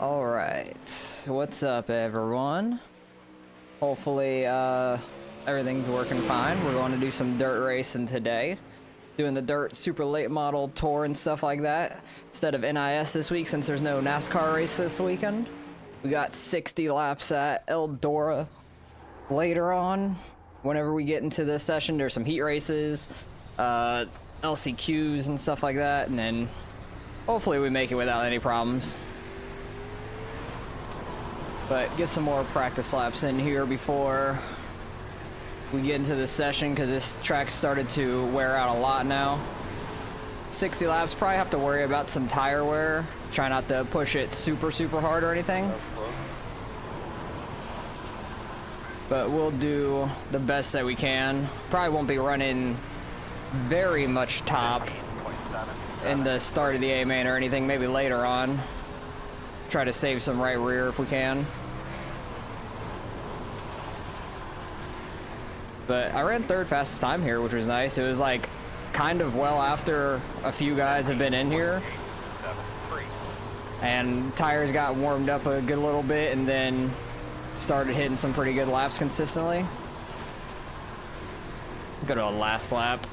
All right, what's up, everyone? Hopefully, everything's working fine. We're going to do some dirt racing today. Doing the dirt super late model tour and stuff like that. Instead of NIS this week, since there's no NASCAR race this weekend. We got 60 laps at Eldora. Later on, whenever we get into this session, there's some heat races, LCQs and stuff like that, and then hopefully we make it without any problems. But get some more practice laps in here before we get into this session, because this track started to wear out a lot now. 60 laps, probably have to worry about some tire wear. Try not to push it super hard or anything. But we'll do the best that we can. Probably won't be running very much top in the start of the A main or anything, maybe later on. Try to save some right rear if we can. But I ran third fastest time here, which was nice. It was like kind of well after a few guys have been in here. And tires got warmed up a good little bit and then started hitting some pretty good laps consistently. Go to a last lap.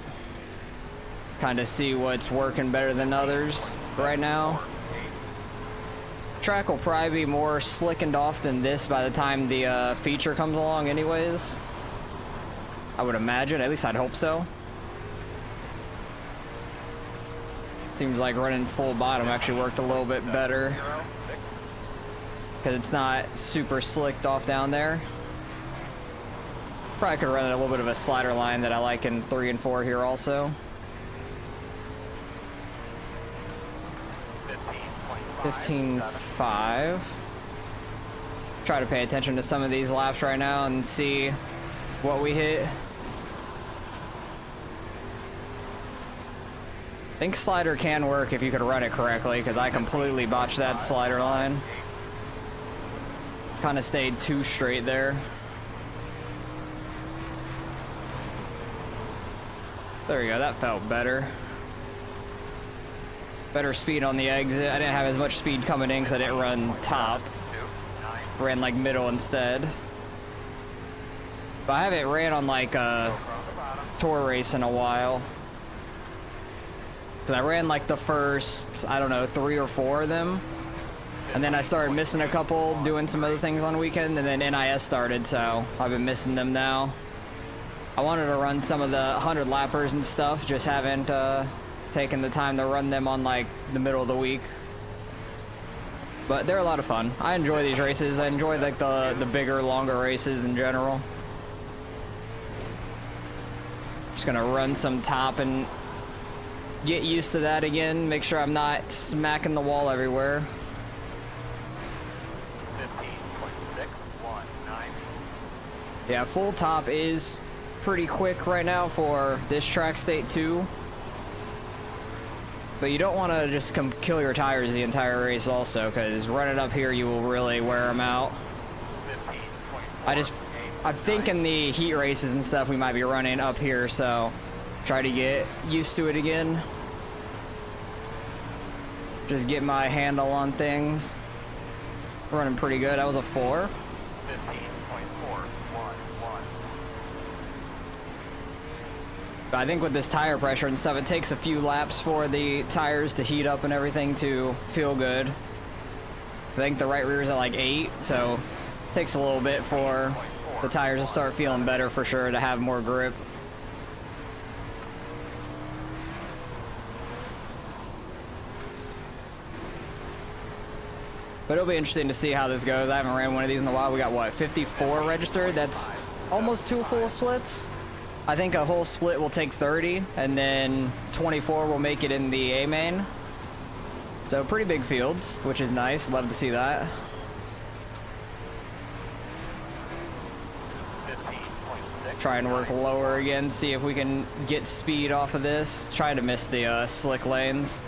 Kind of see what's working better than others right now. Track will probably be more slickened off than this by the time the feature comes along anyways. I would imagine, at least I'd hope so. Seems like running full bottom actually worked a little bit better, because it's not super slicked off down there. Probably could run a little bit of a slider line that I like in 3 and 4 here also. 15.5. Try to pay attention to some of these laps right now and see what we hit. I think slider can work if you could run it correctly, because I completely botched that slider line. Kind of stayed too straight there. There we go, that felt better. Better speed on the exit. I didn't have as much speed coming in because I didn't run top. Ran like middle instead. But I haven't ran on like a tour race in a while. Cause I ran like the first, I don't know, 3 or 4 of them. And then I started missing a couple, doing some other things on the weekend, and then NIS started, so I've been missing them now. I wanted to run some of the 100 lappers and stuff, just haven't taken the time to run them on like the middle of the week. But they're a lot of fun. I enjoy these races. I enjoy like the bigger, longer races in general. Just gonna run some top and get used to that again. Make sure I'm not smacking the wall everywhere. 15.619. Yeah, full top is pretty quick right now for this track state too. But you don't want to just kill your tires the entire race also, because running up here you will really wear them out. I think in the heat races and stuff we might be running up here, so try to get used to it again. Just get my handle on things. Running pretty good. That was a 4. 15.411. But I think with this tire pressure and stuff, it takes a few laps for the tires to heat up and everything to feel good. I think the right rear is at like 8, so it takes a little bit for the tires to start feeling better for sure, to have more grip. But it'll be interesting to see how this goes. I haven't ran one of these in a while. We got what, 54 registered? That's almost 2 full splits. I think a whole split will take 30, and then 24 will make it in the A main. So pretty big fields, which is nice. Love to see that. Try and work lower again, see if we can get speed off of this. Try to miss the slick lanes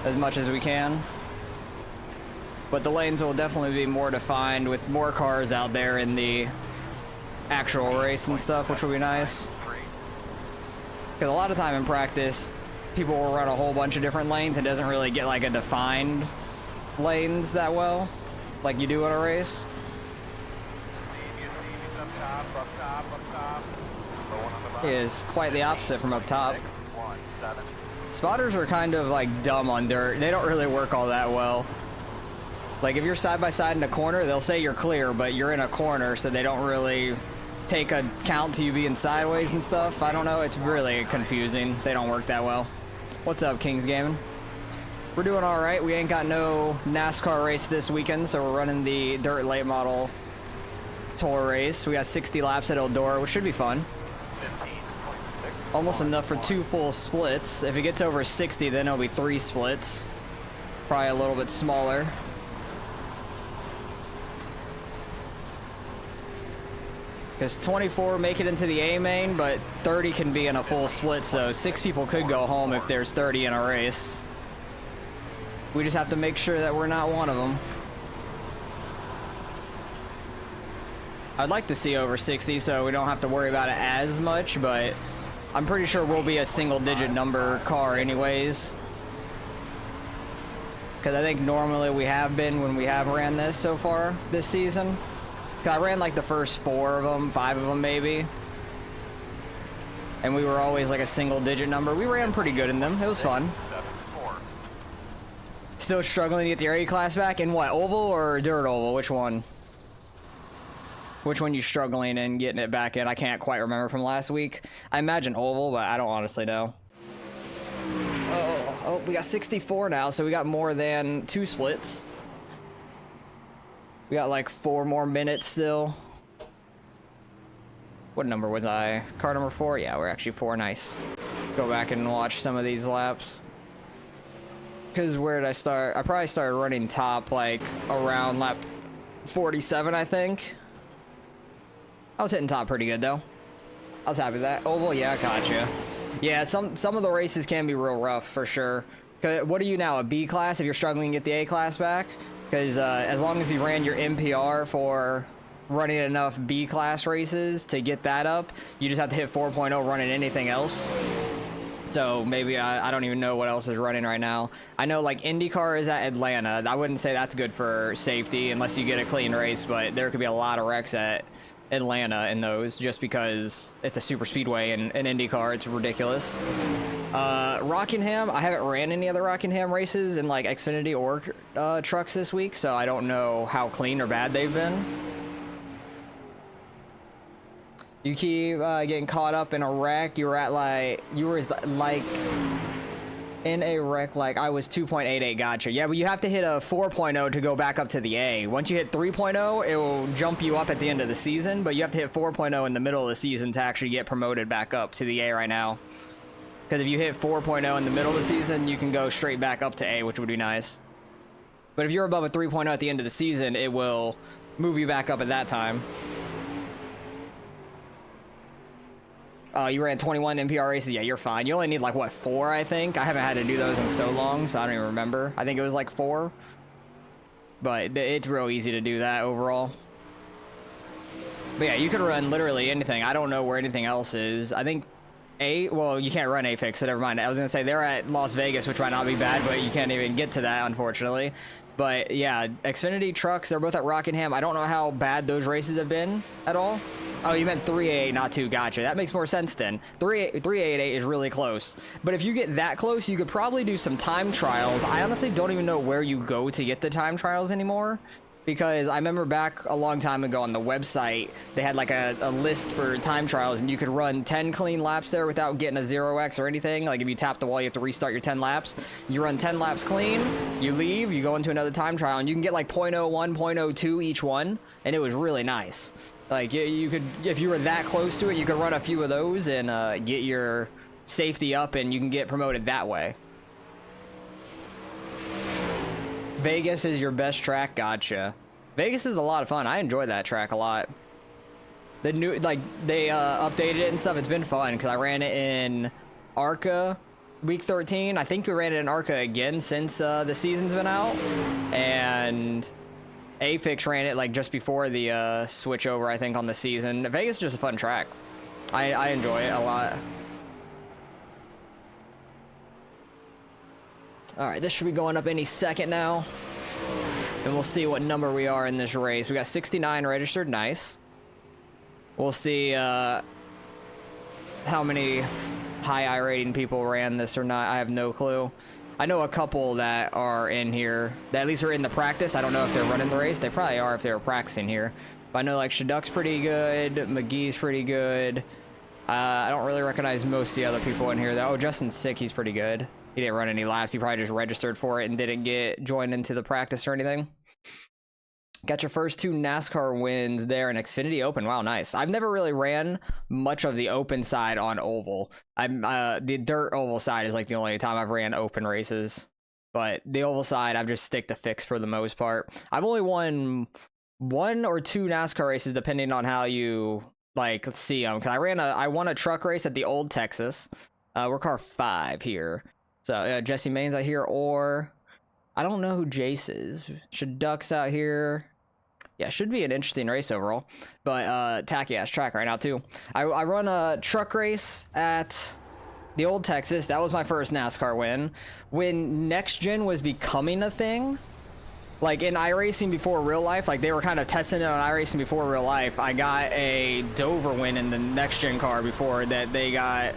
as much as we can. But the lanes will definitely be more defined with more cars out there in the actual race and stuff, which will be nice. Because a lot of time in practice, people will run a whole bunch of different lanes and doesn't really get like a defined lanes that well, like you do in a race. It is quite the opposite from up top. Spotters are kind of like dumb on dirt. They don't really work all that well. Like if you're side by side in a corner, they'll say you're clear, but you're in a corner, so they don't really take a count to you being sideways and stuff. I don't know. It's really confusing. They don't work that well. What's up, Kings Gaming? We're doing all right. We ain't got no NASCAR race this weekend, so we're running the dirt late model tour race. We got 60 laps at Eldora, which should be fun. Almost enough for 2 full splits. If it gets over 60, then it'll be 3 splits. Probably a little bit smaller. Because 24 make it into the A main, but 30 can be in a full split, so 6 people could go home if there's 30 in a race. We just have to make sure that we're not one of them. I'd like to see over 60 so we don't have to worry about it as much, but I'm pretty sure we'll be a single-digit number car anyways. Because I think normally we have been when we have ran this so far this season. I ran like the first 4 of them, 5 of them maybe. And we were always like a single-digit number. We ran pretty good in them. It was fun. Still struggling to get the A class back? In what, oval or dirt oval? Which one? Which one you struggling in getting it back in? I can't quite remember from last week. I imagine oval, but I don't honestly know. Oh, we got 64 now, so we got more than 2 splits. We got like 4 more minutes still. What number was I? Car number 4? Yeah, we're actually 4. Nice. Go back and watch some of these laps. Because where did I start? I probably started running top like around lap 47, I think. I was hitting top pretty good though. I was happy with that. Oval, yeah, gotcha. Yeah, some of the races can be real rough for sure. What are you now, a B class if you're struggling to get the A class back? Because as long as you ran your MPR for running enough B class races to get that up, you just have to hit 4.0 running anything else. So maybe I don't even know what else is running right now. I know like IndyCar is at Atlanta. I wouldn't say that's good for safety unless you get a clean race, but there could be a lot of wrecks at Atlanta in those just because it's a super speedway and an IndyCar. It's ridiculous. Rockingham, I haven't ran any other Rockingham races in like Xfinity or trucks this week, so I don't know how clean or bad they've been. You keep getting caught up in a wreck. You were like in a wreck like I was 2.88. Gotcha. Yeah, but you have to hit a 4.0 to go back up to the A. Once you hit 3.0, it will jump you up at the end of the season, but you have to hit 4.0 in the middle of the season to actually get promoted back up to the A right now. Because if you hit 4.0 in the middle of the season, you can go straight back up to A, which would be nice. But if you're above a 3.0 at the end of the season, it will move you back up at that time. You ran 21 NPR races? Yeah, you're fine. You only need like, what, 4, I think? I haven't had to do those in so long, so I don't even remember. I think it was like 4. But it's real easy to do that overall. But yeah, you could run literally anything. I don't know where anything else is. I think well, you can't run Apex, so never mind. I was going to say they're at Las Vegas, which might not be bad, but you can't even get to that, unfortunately. But yeah, Xfinity trucks, they're both at Rockingham. I don't know how bad those races have been at all. Oh, you meant 388, not 2. Gotcha. That makes more sense then. 388 is really close. But if you get that close, you could probably do some time trials. I honestly don't even know where you go to get the time trials anymore. Because I remember back a long time ago on the website, they had like a list for time trials, and you could run 10 clean laps there without getting a 0x or anything. Like if you tap the wall, you have to restart your 10 laps. You run 10 laps clean, you leave, you go into another time trial, and you can get like 0.01, 0.02 each one, and it was really nice. Like you could, if you were that close to it, you could run a few of those and get your safety up, and you can get promoted that way. Vegas is your best track? Gotcha. Vegas is a lot of fun. I enjoy that track a lot. The new, like, they updated it and stuff. It's been fun because I ran it in ARCA week 13. I think we ran it in ARCA again since the season's been out. And Afix ran it like just before the switch over, I think, on the season. Vegas is just a fun track. I enjoy it a lot. All right, this should be going up any second now. and we'll see what number we are in this race. We got 69 registered. Nice. We'll see how many high I rating people ran this or not. I have no clue. I know a couple that are in here that at least are in the practice. I don't know if they're running the race. They probably are if they were practicing here. But I know like Shaduk's pretty good. McGee's pretty good. I don't really recognize most of the other people in here though. Oh, Justin's sick. He's pretty good. He didn't run any laps. He probably just registered for it and didn't get joined into the practice or anything. Got your first 2 NASCAR wins there in Xfinity Open. Wow, nice. I've never really ran much of the open side on oval. The dirt oval side is like the only time I've ran open races. But the oval side, I've just stick to fix for the most part. I've only won 1 or 2 NASCAR races depending on how you like see them. Cause I won a truck race at the Old Texas. We're car 5 here. So Jesse Maines out here, or I don't know who Jace is. Shaduk's out here. Yeah, should be an interesting race overall, but tacky ass track right now too. I run a truck race at the Old Texas. That was my first NASCAR win. When next gen was becoming a thing, like in iRacing before real life, like they were kind of testing it on iRacing before real life. I got a Dover win in the next gen car before that they got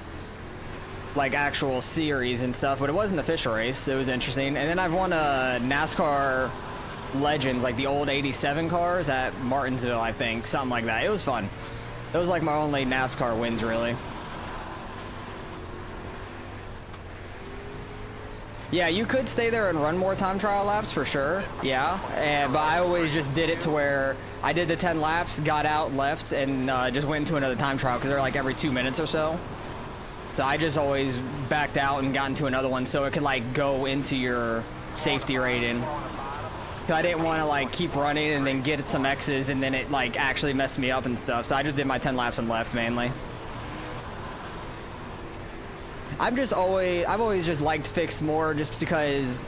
like actual series and stuff, but it wasn't an official race. It was interesting. And then I've won a NASCAR Legends, like the old 87 cars at Martinsville, I think, something like that. It was fun. It was like my only NASCAR wins, really. Yeah, you could stay there and run more time trial laps for sure. Yeah, but I always just did it to where I did the 10 laps, got out, left, and just went into another time trial because they're like every 2 minutes or so. So I just always backed out and got into another one so it could like go into your safety rating. So I didn't want to like keep running and then get some X's and then it like actually messed me up and stuff. So I just did my 10 laps and left mainly. I've always just liked fixed more just because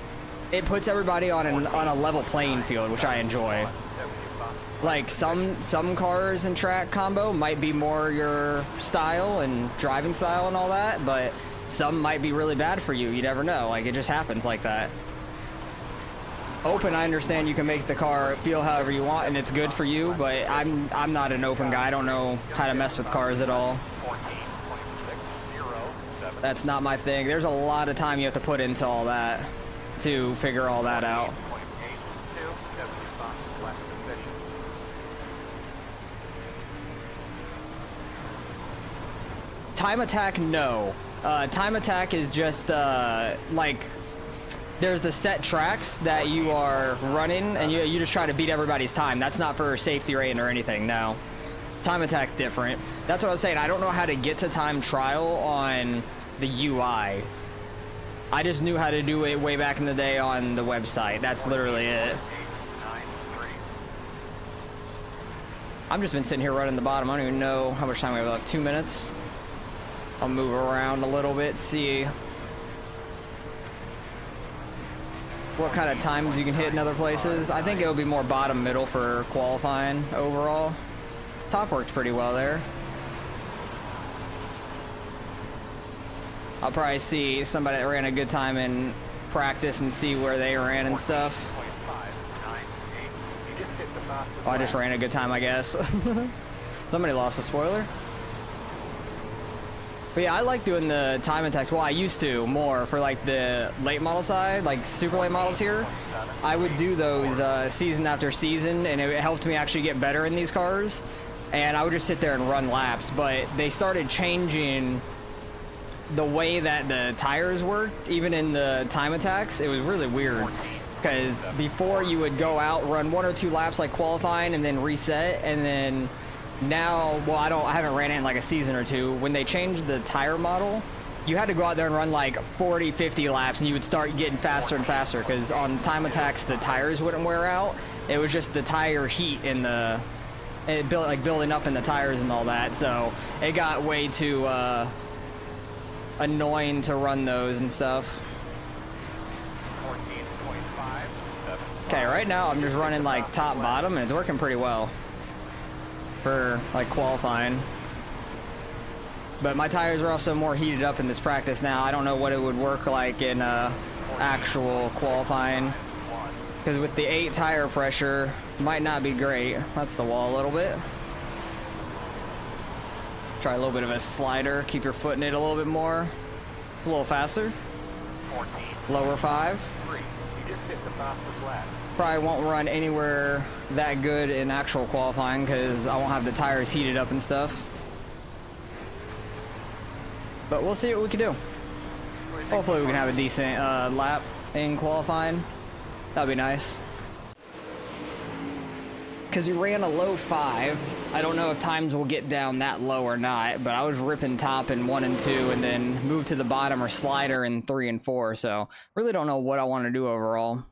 it puts everybody on a level playing field, which I enjoy. Like some cars and track combo might be more your style and driving style and all that, but some might be really bad for you. You never know. Like it just happens like that. Open, I understand you can make the car feel however you want and it's good for you, but I'm not an open guy. I don't know how to mess with cars at all. That's not my thing. There's a lot of time you have to put into all that to figure all that out. Time attack, no. Time attack is just like there's the set tracks that you are running and you just try to beat everybody's time. That's not for safety rating or anything, no. Time attack's different. That's what I was saying. I don't know how to get to time trial on the UI. I just knew how to do it way back in the day on the website. That's literally it. I've just been sitting here running the bottom. I don't even know how much time we have left. 2 minutes. I'll move around a little bit, see what kind of times you can hit in other places. I think it'll be more bottom middle for qualifying overall. Top worked pretty well there. I'll probably see somebody that ran a good time in practice and see where they ran and stuff. Oh, I just ran a good time, I guess. Somebody lost a spoiler. But yeah, I like doing the time attacks. Well, I used to more for like the late model side, like super late models here. I would do those season after season, and it helped me actually get better in these cars. And I would just sit there and run laps. But they started changing the way that the tires worked, even in the time attacks. It was really weird. Because before you would go out, run 1 or 2 laps like qualifying, and then reset, and then now, well, I haven't ran it in like a season or 2. When they changed the tire model, you had to go out there and run like 40, 50 laps, and you would start getting faster and faster because on time attacks, the tires wouldn't wear out. It was just the tire heat and building up in the tires and all that. So it got way too annoying to run those and stuff. Okay, right now I'm just running like top bottom and it's working pretty well for like qualifying. But my tires are also more heated up in this practice now. I don't know what it would work like in actual qualifying. Because with the 8 tire pressure, might not be great. That's the wall a little bit. Try a little bit of a slider. Keep your foot in it a little bit more. A little faster. 14. Lower 5. 3. You just hit the fastest lap. Probably won't run anywhere that good in actual qualifying because I won't have the tires heated up and stuff. But we'll see what we can do. Hopefully we can have a decent lap in qualifying. That'd be nice. Because you ran a low 5. I don't know if times will get down that low or not, but I was ripping top in 1 and 2 and then moved to the bottom or slider in 3 and 4. So really don't know what I want to do overall.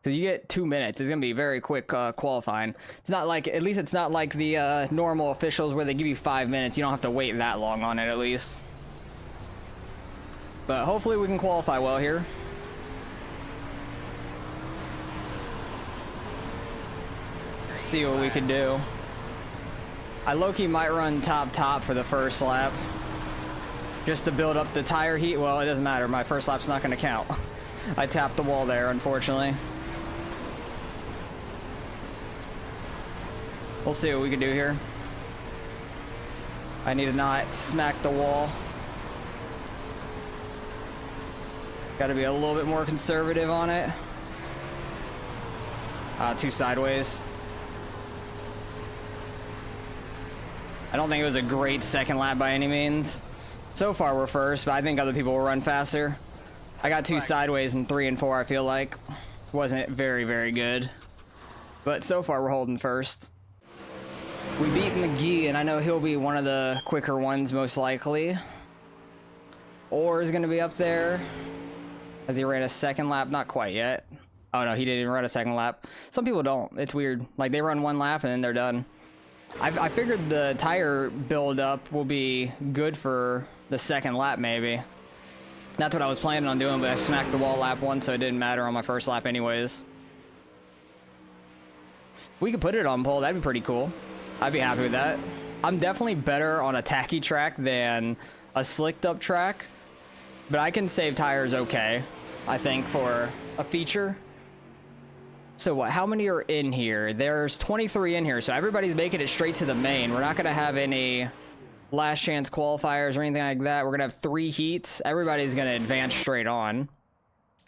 Because you get 2 minutes. It's going to be very quick qualifying. It's not like, at least it's not like the normal officials where they give you 5 minutes. You don't have to wait that long on it at least. But hopefully we can qualify well here. See what we can do. I low-key might run top for the first lap. Just to build up the tire heat. Well, it doesn't matter. My first lap's not going to count. I tapped the wall there, unfortunately. We'll see what we can do here. I need to not smack the wall. Got to be a little bit more conservative on it. Too sideways. I don't think it was a great second lap by any means. So far we're first, but I think other people will run faster. I got 2 sideways in 3 and 4, I feel like. Wasn't very, very good. But so far we're holding first. We beat McGee, and I know he'll be one of the quicker ones most likely. Orr is going to be up there. As he ran a second lap, not quite yet. Oh no, he didn't even run a second lap. Some people don't. It's weird. Like they run 1 lap and then they're done. I figured the tire build up will be good for the second lap maybe. That's what I was planning on doing, but I smacked the wall lap 1, so it didn't matter on my first lap anyways. We could put it on pole. That'd be pretty cool. I'd be happy with that. I'm definitely better on a tacky track than a slicked up track, but I can save tires okay, I think, for a feature. So what, how many are in here? There's 23 in here, so everybody's making it straight to the main. We're not going to have any last chance qualifiers or anything like that. We're going to have 3 heats. Everybody's going to advance straight on.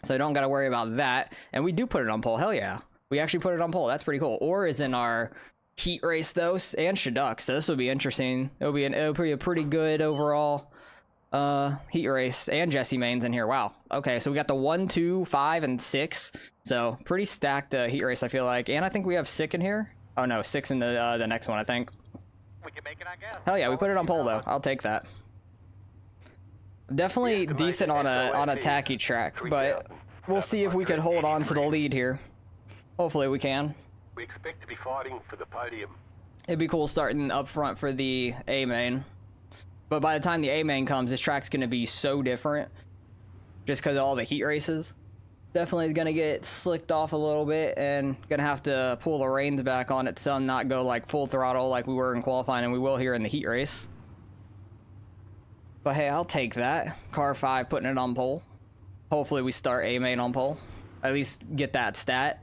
So you don't got to worry about that. And we do put it on pole. Hell yeah. We actually put it on pole. That's pretty cool. Orr is in our heat race, though, and Shaduk. So this will be interesting. It'll be a pretty good overall heat race. And Jesse Main's in here. Wow. Okay, so we got the 1, 2, 5, and 6. So pretty stacked heat race, I feel like. And I think we have 6 in here. Oh no, 6 in the next one, I think. We can make it, I guess. Hell yeah, we put it on pole though. I'll take that. Definitely decent on a tacky track, but we'll see if we could hold on to the lead here. Hopefully we can. We expect to be fighting for the podium. It'd be cool starting up front for the A main. But by the time the A main comes, this track's gonna be so different. Just because of all the heat races. Definitely gonna get slicked off a little bit and gonna have to pull the reins back on it so not go like full throttle like we were in qualifying, and we will here in the heat race. But hey, I'll take that. Car 5 putting it on pole. Hopefully we start A main on pole. At least get that stat.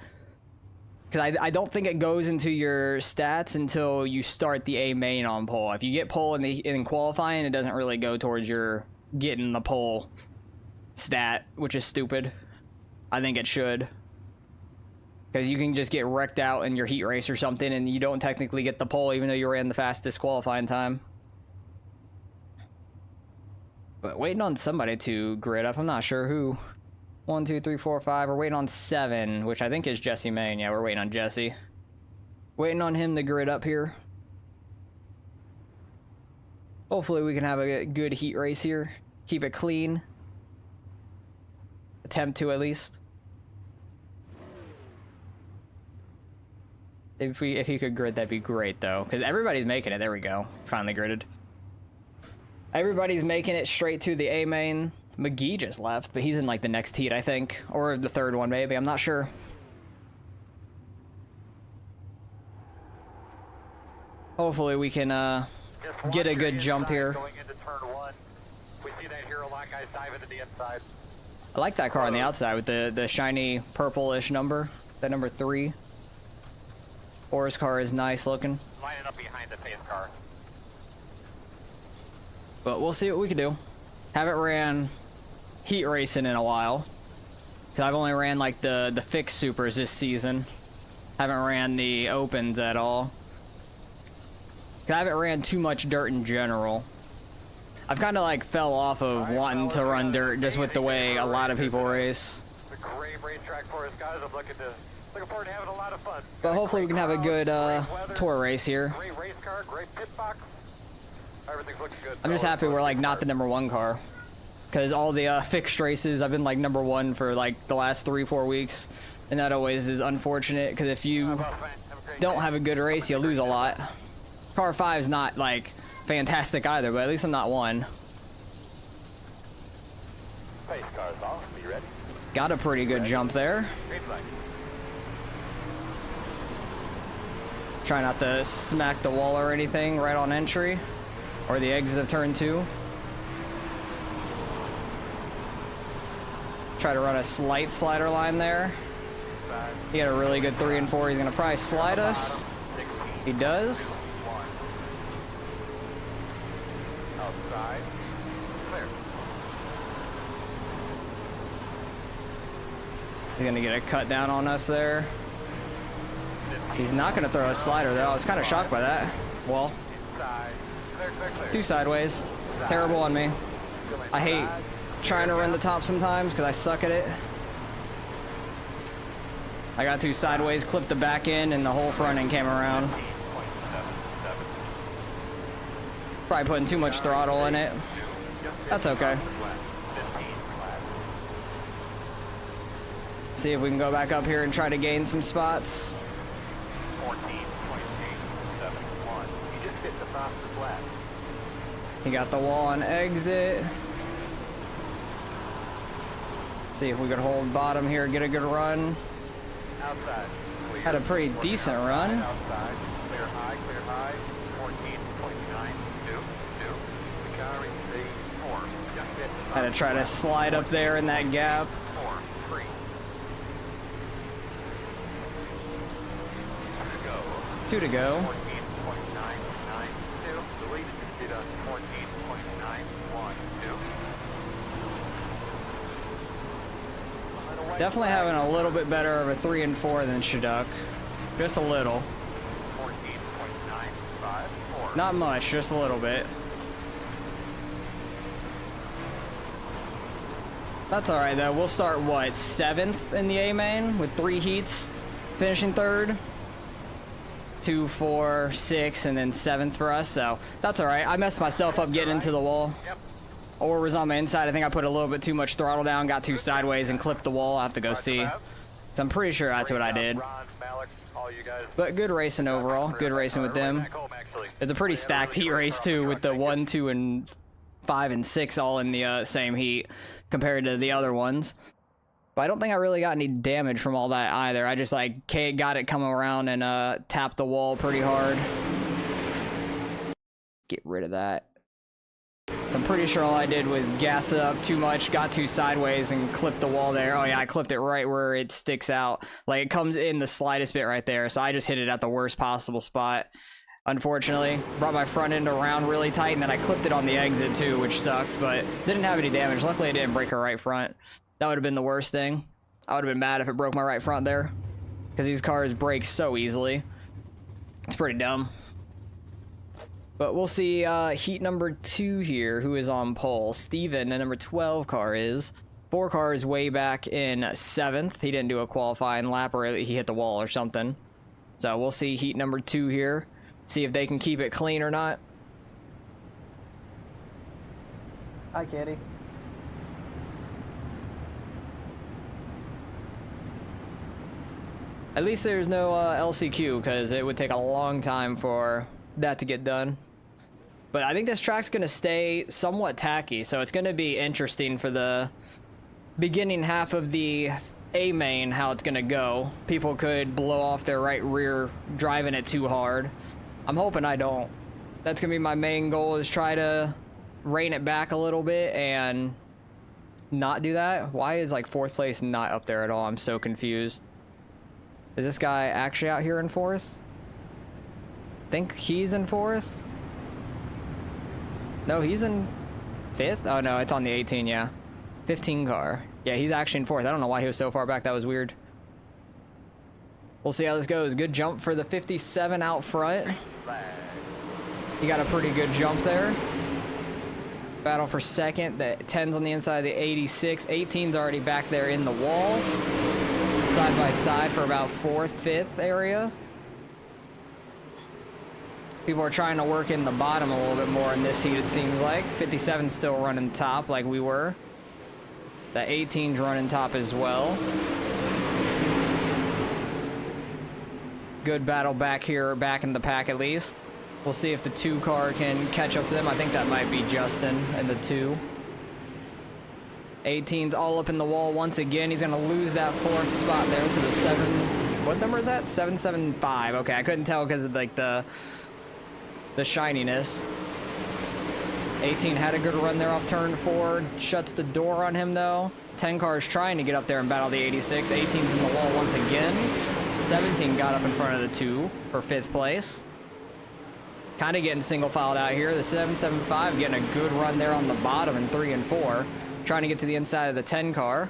Because I don't think it goes into your stats until you start the A main on pole. If you get pole in qualifying, it doesn't really go towards your getting the pole stat, which is stupid. I think it should. Because you can just get wrecked out in your heat race or something and you don't technically get the pole even though you ran the fastest qualifying time. But waiting on somebody to grid up. I'm not sure who. 1, 2, 3, 4, 5. We're waiting on 7, which I think is Jesse Main. Yeah, we're waiting on Jesse. Waiting on him to grid up here. Hopefully we can have a good heat race here. Keep it clean. Attempt to, at least. If he could grid, that'd be great though, because everybody's making it. There we go, finally gridded. Everybody's making it straight to the A main. McGee just left, but he's in like the next heat, I think, or the third one maybe, I'm not sure. Hopefully we can get a good jump here. Going into turn 1. We see that hero lock guys dive into the inside. I like that car on the outside with the shiny purplish number. That number 3. Or's car is nice looking. Lining up behind the pace car. But we'll see what we can do. Haven't ran heat racing in a while. Cause I've only ran like the fixed supers this season. Haven't ran the opens at all. Cause I haven't ran too much dirt in general. I've kind of like fell off of wanting to run dirt just with the way a lot of people race. It's a great racetrack for us guys. I'm looking forward to having a lot of fun. But hopefully we can have a good tour race here. Great race car, great pit box. Everything's looking good. I'm just happy we're like not the #1 car. Cause all the fixed races, I've been like #1 for like the last 3-4 weeks. And that always is unfortunate, cause if you don't have a good race, you lose a lot. Car 5 is not like fantastic either, but at least I'm not 1. Pace car's off. Are you ready? Got a pretty good jump there. Green light. Try not to smack the wall or anything right on entry. Or the exit of turn 2. Try to run a slight slider line there. He had a really good 3 and 4. He's gonna probably slide us. He does. Outside. Clear. He's gonna get a cut down on us there. He's not gonna throw a slider though. I was kind of shocked by that. Well, Inside. Clear, clear, clear. 2 sideways. Terrible on me. I hate trying to run the top sometimes because I suck at it. I got 2 sideways, clipped the back end, and the whole front end came around. Probably putting too much throttle in it. That's okay. See if we can go back up here and try to gain some spots. 14.871. You just hit the fastest lap. He got the wall on exit. See if we could hold bottom here, get a good run. Outside. Clear. Had a pretty decent run. Outside. Clear high. 14.922. Carry C4. Just hit the Had to try to slide up there in that gap. 4, 3. Go. 2 to go. 14.992. The lead is at 14.912. Definitely having a little bit better of a 3 and 4 than Shaduk. Just a little. 14.954. Not much, just a little bit. That's alright though. We'll start, what, 7th in the A main with 3 heats, finishing 3rd. 2, 4, 6, and then 7th for us, so that's alright. I messed myself up getting into the wall. Yep. Or was on my inside. I think I put a little bit too much throttle down, got 2 sideways, and clipped the wall. I have to go see. So I'm pretty sure that's what I did. Ron, Malik, all you guys. But good racing overall. Good racing with them. Back home, actually. It's a pretty stacked heat race too, with the 1, 2, and 5 and 6 all in the same heat compared to the other ones. But I don't think I really got any damage from all that either. I just like got it coming around and tapped the wall pretty hard. Get rid of that. So I'm pretty sure all I did was gas it up too much, got 2 sideways, and clipped the wall there. Oh yeah, I clipped it right where it sticks out. Like it comes in the slightest bit right there. So I just hit it at the worst possible spot. Unfortunately, brought my front end around really tight, and then I clipped it on the exit too, which sucked, but didn't have any damage. Luckily, I didn't break her right front. That would have been the worst thing. I would have been mad if it broke my right front there, because these cars break so easily. It's pretty dumb. But we'll see heat number 2 here, who is on pole. Steven, the number 12 car is. 4 cars way back in 7th. He didn't do a qualifying lap, or he hit the wall or something. So we'll see heat number 2 here. See if they can keep it clean or not. Hi, kitty. At least there's no LCQ, because it would take a long time for that to get done. But I think this track's going to stay somewhat tacky, so it's going to be interesting for the beginning half of the A main, how it's going to go. People could blow off their right rear driving it too hard. I'm hoping I don't. That's going to be my main goal, is try to rein it back a little bit and not do that? Why is like 4th place not up there at all? I'm so confused. Is this guy actually out here in 4th? Think he's in 4th? No, he's in 5th? Oh no, it's on the 18, yeah. 15 car. Yeah, he's actually in 4th. I don't know why he was so far back. That was weird. We'll see how this goes. Good jump for the 57 out front. He got a pretty good jump there. Battle for 2nd. The 10's on the inside of the 86. 18's already back there in the wall. Side by side for about 4th, 5th area. People are trying to work in the bottom a little bit more in this heat, it seems like. 57's still running top like we were. The 18's running top as well. Good battle back here, back in the pack at least. We'll see if the 2 car can catch up to them. I think that might be Justin and the 2. 18's all up in the wall once again. He's going to lose that 4th spot there to the 7s. What number is that? 775. Okay, I couldn't tell because of like the shininess. 18 had a good run there off turn 4. Shuts the door on him though. 10 cars trying to get up there and battle the 86. 18's in the wall once again. 17 got up in front of the 2 for 5th place. Kind of getting single filed out here. The 775 getting a good run there on the bottom in 3 and 4. Trying to get to the inside of the 10 car.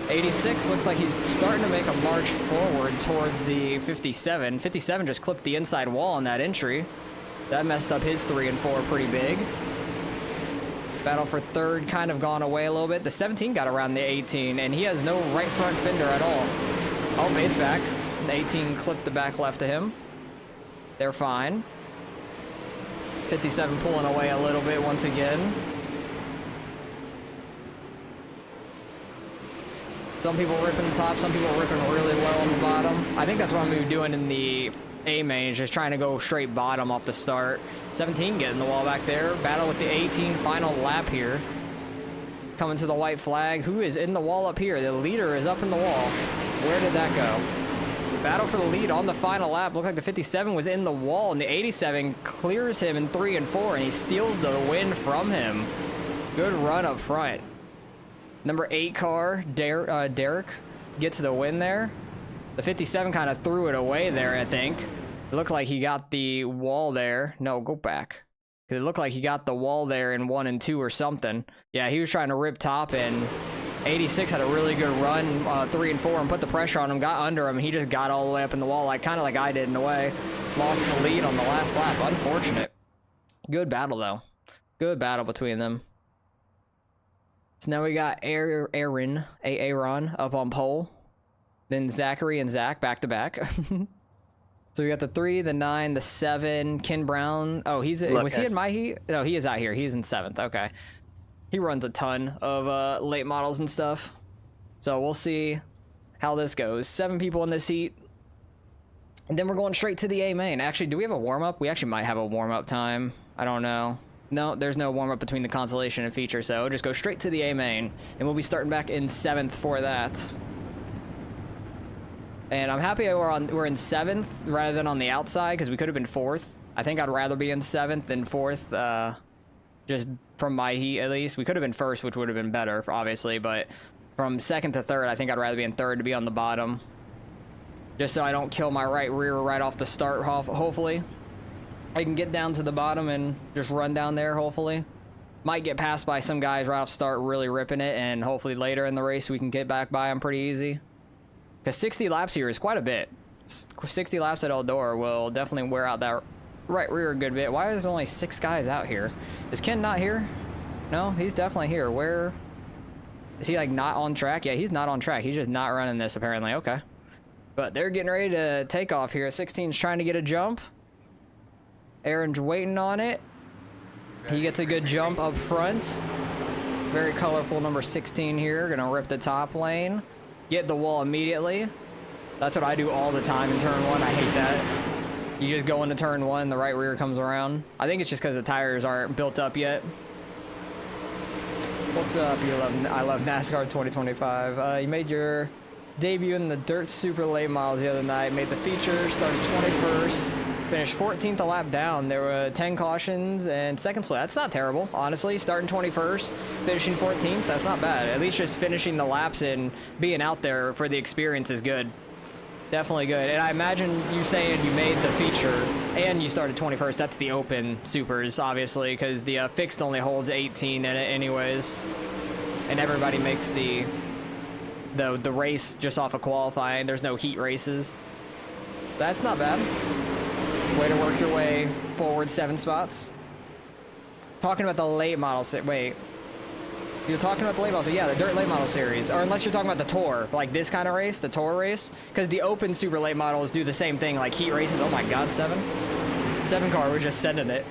86 looks like he's starting to make a march forward towards the 57. 57 just clipped the inside wall on that entry. That messed up his 3 and 4 pretty big. Battle for 3rd kind of gone away a little bit. The 17 got around the 18, and he has no right front fender at all. Oh, Bates back. The 18 clipped the back left of him. They're fine. 57 pulling away a little bit once again. Some people ripping the top, some people ripping really low on the bottom. I think that's what I'm going to be doing in the A main, is just trying to go straight bottom off the start. 17 getting the wall back there. Battle with the 18, final lap here. Coming to the white flag. Who is in the wall up here? The leader is up in the wall. Where did that go? Battle for the lead on the final lap. Looked like the 57 was in the wall, and the 87 clears him in 3 and 4, and he steals the win from him. Good run up front. Number 8 car, Derek, gets the win there. The 57 kind of threw it away there, I think. It looked like he got the wall there. No, go back. It looked like he got the wall there in 1 and 2 or something. Yeah, he was trying to rip top, and 86 had a really good run, 3 and 4, and put the pressure on him, got under him. He just got all the way up in the wall, kind of like I did in a way. Lost the lead on the last lap. Unfortunate. Good battle, though. Good battle between them. So now we got Aaron up on pole. Then Zachary and Zach back to back. So we got the 3, the 9, the 7, Ken Brown. Oh, was he in my heat? No, he is out here. He's in 7th. Okay. He runs a ton of late models and stuff. So we'll see how this goes. 7 people in this heat. And then we're going straight to the A main. Actually, do we have a warm-up? We actually might have a warm-up time. I don't know. No, there's no warm-up between the consolation and feature, so just go straight to the A main. And we'll be starting back in 7th for that. And I'm happy we're in 7th rather than on the outside, because we could have been 4th. I think I'd rather be in 7th than 4th, just from my heat at least. We could have been 1st, which would have been better, obviously, but from 2nd to 3rd, I think I'd rather be in 3rd to be on the bottom. Just so I don't kill my right rear right off the start, hopefully. I can get down to the bottom and just run down there, hopefully. Might get passed by some guys right off start really ripping it, and hopefully later in the race we can get back by them pretty easy. Because 60 laps here is quite a bit. 60 laps at Eldora will definitely wear out that right rear a good bit. Why is there only 6 guys out here? Is Ken not here? No, he's definitely here. Where? Is he not on track? Yeah, he's not on track. He's just not running this apparently. Okay. But they're getting ready to take off here. 16's trying to get a jump. Aaron's waiting on it. He gets a good jump up front. Very colorful number 16 here. Gonna rip the top lane. Get the wall immediately. That's what I do all the time in turn 1. I hate that. You just go into turn 1, the right rear comes around. I think it's just because the tires aren't built up yet. What's up? I love NASCAR 2025. You made your debut in the Dirt Super Late Models the other night. Made the feature, started 21st. Finished 14th a lap down. There were 10 cautions and second split. That's not terrible, honestly. Starting 21st, finishing 14th, that's not bad. At least just finishing the laps and being out there for the experience is good. Definitely good. And I imagine you saying you made the feature and you started 21st. That's the open supers, obviously, because the fixed only holds 18 in it anyways. And everybody makes the race just off of qualifying. There's no heat races. That's not bad. Way to work your way forward 7 spots. Talking about the late model wait. You're talking about the late model, yeah, the dirt late model series, or unless you're talking about the tour, like this kind of race, the tour race, because the open super late models do the same thing, like heat races. Oh my God, 7 car was just sending it.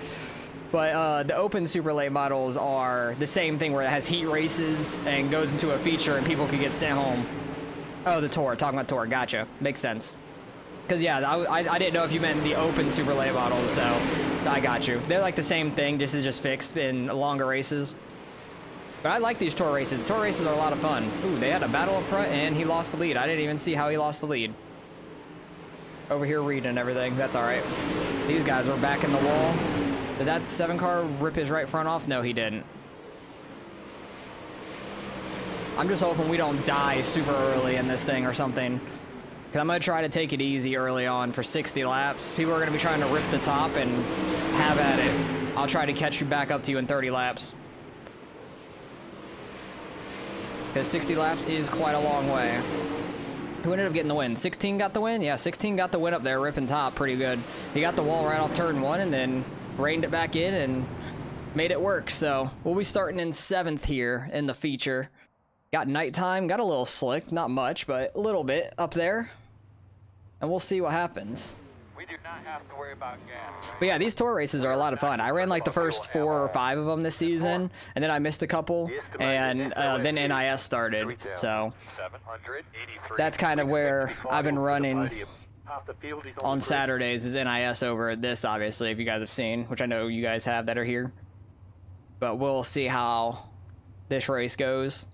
But the open super late models are the same thing where it has heat races and goes into a feature and people can get sent home. Oh, the tour, talking about tour, gotcha, makes sense. Because yeah, I didn't know if you meant the open super late models, so I got you. They're like the same thing, just is just fixed in longer races. But I like these tour races. Tour races are a lot of fun. Ooh, they had a battle up front, and he lost the lead. I didn't even see how he lost the lead. Over here reading everything. That's all right. These guys were back in the wall. Did that 7 car rip his right front off? No, he didn't. I'm just hoping we don't die super early in this thing or something. Because I'm going to try to take it easy early on for 60 laps. People are going to be trying to rip the top and have at it. I'll try to catch you back up to you in 30 laps. Because 60 laps is quite a long way. Who ended up getting the win? 16 got the win? Yeah, 16 got the win up there, ripping top pretty good. He got the wall right off turn 1 and then reined it back in and made it work. So we'll be starting in 7th here in the feature. Got nighttime, got a little slick, not much, but a little bit up there. And we'll see what happens. We do not have to worry about gas. But yeah, these tour races are a lot of fun. I ran like the first 4 or 5 of them this season, and then I missed a couple, and then NIS started. So that's kind of where I've been running on Saturdays is NIS over this, obviously, if you guys have seen, which I know you guys have that are here. But we'll see how this race goes.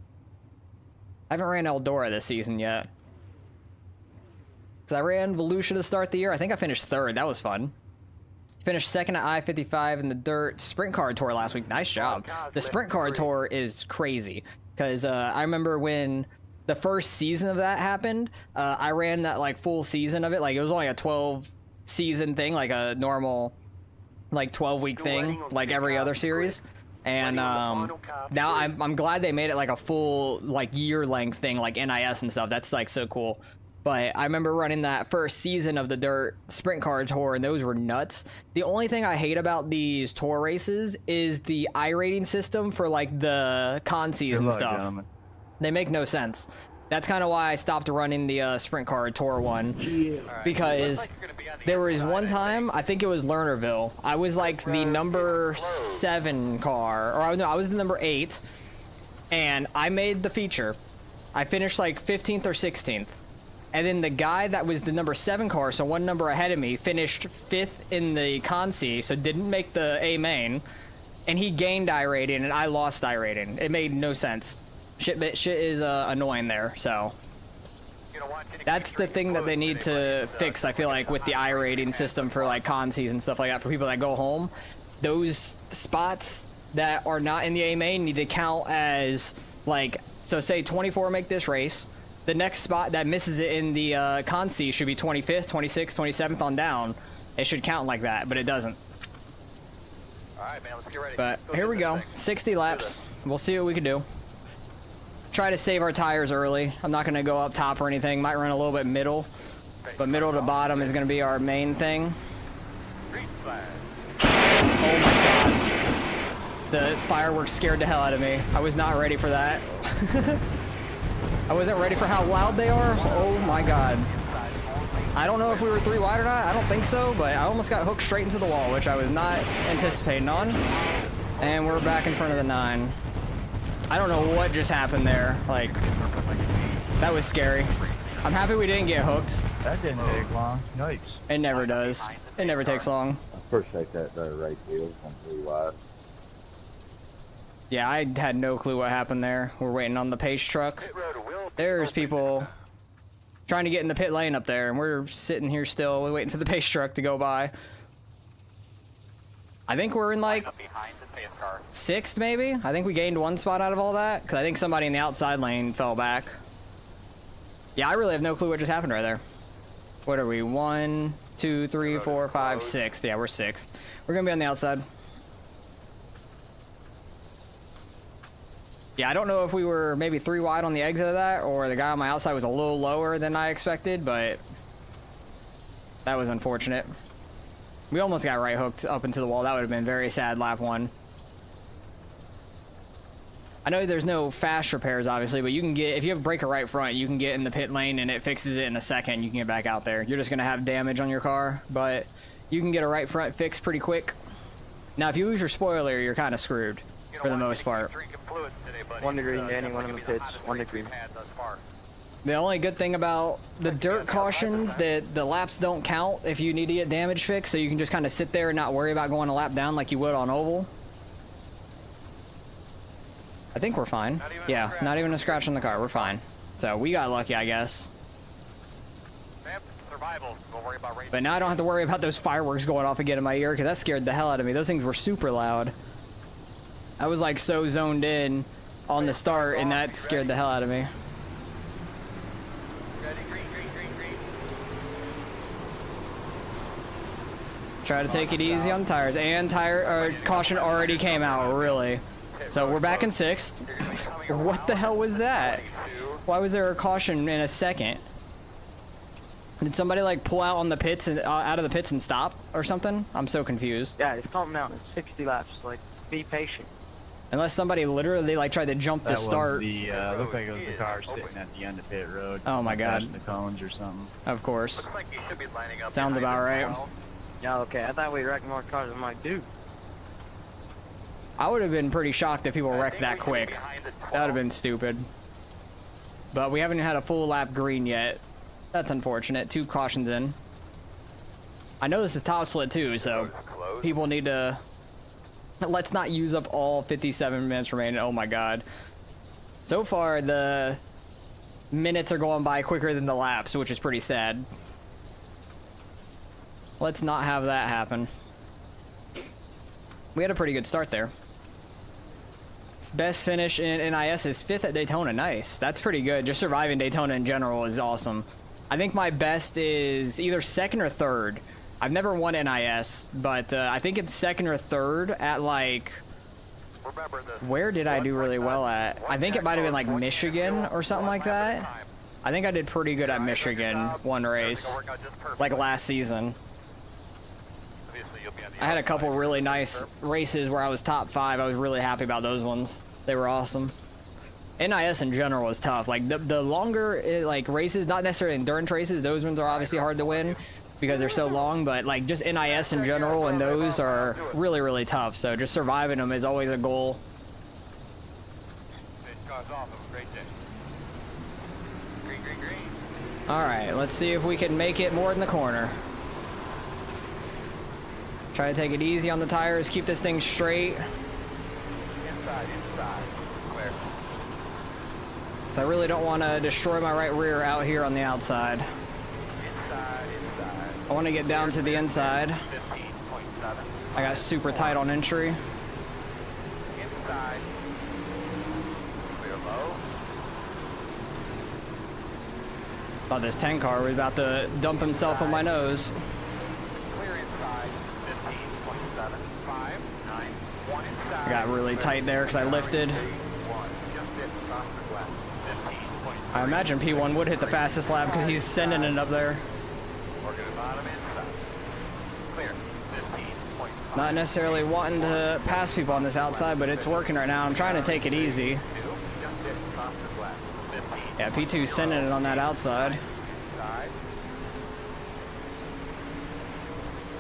I haven't ran Eldora this season yet. Because I ran Volusia to start the year. I think I finished 3rd. That was fun. Finished 2nd at I-55 in the dirt sprint car tour last week. Nice job. The sprint car tour is crazy. Because I remember when the first season of that happened, I ran that like full season of it. Like it was only a 12 season thing, like a normal like 12-week thing, like every other series. And now I'm glad they made it like a full like year-length thing, like NIS and stuff. That's like so cool. But I remember running that first season of the dirt sprint car tour, and those were nuts. The only thing I hate about these tour races is the iRating system for like the consies and stuff. Gentlemen. They make no sense. That's kind of why I stopped running the sprint car tour one. Yeah. Because there was one time, I think it was Lernerville, I was like the number 7 car, or no, I was the number 8, and I made the feature. I finished like 15th or 16th. And then the guy that was the number 7 car, so one number ahead of me, finished 5th in the consi, so didn't make the A main, and he gained iRating and I lost iRating. It made no sense. Shit is annoying there, so that's the thing that they need to fix, I feel like, with the iRating system for like consis and stuff like that for people that go home. Those spots that are not in the A main need to count as like, so say 24 make this race. The next spot that misses it in the consi should be 25th, 26th, 27th on down. It should count like that, but it doesn't. All right, man, let's get ready. But here we go, 60 laps. We'll see what we can do. Try to save our tires early. I'm not gonna go up top or anything. Might run a little bit middle, but middle to bottom is gonna be our main thing. Oh my God. The fireworks scared the hell out of me. I was not ready for that. I wasn't ready for how loud they are. Oh my God. I don't know if we were 3 wide or not. I don't think so, but I almost got hooked straight into the wall, which I was not anticipating on. And we're back in front of the 9. I don't know what just happened there. Like, that was scary. I'm happy we didn't get hooked. That didn't take long. Yikes. It never does. It never takes long. First take that right field on 3 wide. Yeah, I had no clue what happened there. We're waiting on the pace truck. There's people trying to get in the pit lane up there, and we're sitting here still waiting for the pace truck to go by. I think we're in like Up behind the pace car. 6th, maybe? I think we gained 1 spot out of all that, because I think somebody in the outside lane fell back. Yeah, I really have no clue what just happened right there. What are we? 1, 2, 3, 4, 5, 6. Yeah, we're 6th. We're gonna be on the outside. Yeah, I don't know if we were maybe 3 wide on the exit of that, or the guy on my outside was a little lower than I expected, but that was unfortunate. We almost got right hooked up into the wall. That would have been very sad lap 1. I know there's no fast repairs, obviously, but you can get, if you have breaker right front, you can get in the pit lane and it fixes it in a second. You can get back out there. You're just going to have damage on your car, but you can get a right front fixed pretty quick. Now, if you lose your spoiler, you're kind of screwed for the most part. 1 degree to anyone in the pits. 1 degree. The only good thing about the dirt cautions that the laps don't count if you need to get damage fixed, so you can just kind of sit there and not worry about going a lap down like you would on oval. I think we're fine. Yeah, not even a scratch on the car. We're fine. So we got lucky, I guess. But now I don't have to worry about those fireworks going off again in my ear, because that scared the hell out of me. Those things were super loud. I was like so zoned in on the start, and that scared the hell out of me. Try to take it easy on the tires, and caution already came out, really. So we're back in 6th. What the hell was that? Why was there a caution in a second? Did somebody like pull out on the pits and out of the pits and stop or something? I'm so confused. Yeah, it's coming out in 60 laps. Like, be patient. Unless somebody literally like tried to jump the start. That looked like it was the car sitting at the end of pit road. Oh my god. The cones or something. Of course. Looks like you should be lining up. Sounds about right. Yeah, okay. I thought we wrecked more cars. I'm like, dude. I would have been pretty shocked if people wrecked that quick. That would have been stupid. But we haven't had a full lap green yet. That's unfortunate. 2 cautions in. I know this is top split too, so people need to... Let's not use up all 57 minutes remaining. Oh my god. So far, the minutes are going by quicker than the laps, which is pretty sad. Let's not have that happen. We had a pretty good start there. Best finish in NIS is 5th at Daytona. Nice. That's pretty good. Just surviving Daytona in general is awesome. I think my best is either 2nd or 3rd. I've never won NIS, but I think it's 2nd or 3rd at like... Where did I do really well at? I think it might have been like Michigan or something like that. I think I did pretty good at Michigan one race, like last season. I had a couple really nice races where I was top 5. I was really happy about those ones. They were awesome. NIS in general is tough. Like the longer like races, not necessarily endurance races, those ones are obviously hard to win because they're so long, but like just NIS in general and those are really, really tough. So just surviving them is always a goal. All right, let's see if we can make it more in the corner. Try to take it easy on the tires, keep this thing straight. Inside, clear. So I really don't want to destroy my right rear out here on the outside. Inside. I want to get down to the inside. 15.7. I got super tight on entry. Inside. Clear low. Thought this 10 car was about to dump himself on my nose. Clear inside. 15.7. 5, 9, 1 inside. I got really tight there because I lifted. 1. Just hit across the left. 15.3. I imagine P1 would hit the fastest lap because he's sending it up there. Working the bottom inside. Clear. 15.5. Not necessarily wanting to pass people on this outside, but it's working right now. I'm trying to take it easy. 2. Just hit across the left. 15. Yeah, P2's sending it on that outside. Inside.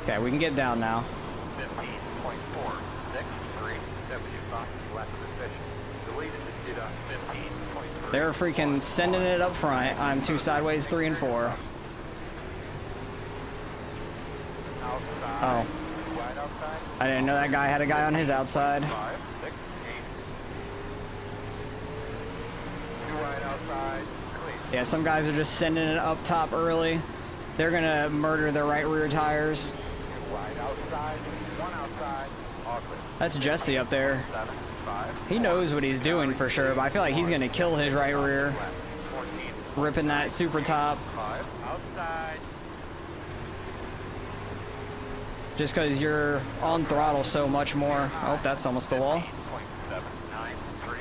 Okay, we can get down now. 15.4. 6, 3. 70 across the left position. Deleted the data. 15.3. They're freaking sending it up front. I'm 2 sideways, 3 and 4. Outside. Oh, Wide outside. I didn't know that guy had a guy on his outside. 5, 6, 8. 2 wide outside. Clean. Yeah, some guys are just sending it up top early. They're gonna murder their right rear tires. 2 wide outside. 1 outside. That's Jesse up there. 7, 5. He knows what he's doing for sure, but I feel like he's gonna kill his right rear, 14, ripping that super top. 5. Outside. Just because you're on throttle so much more. Oh, that's almost the wall. 15.793.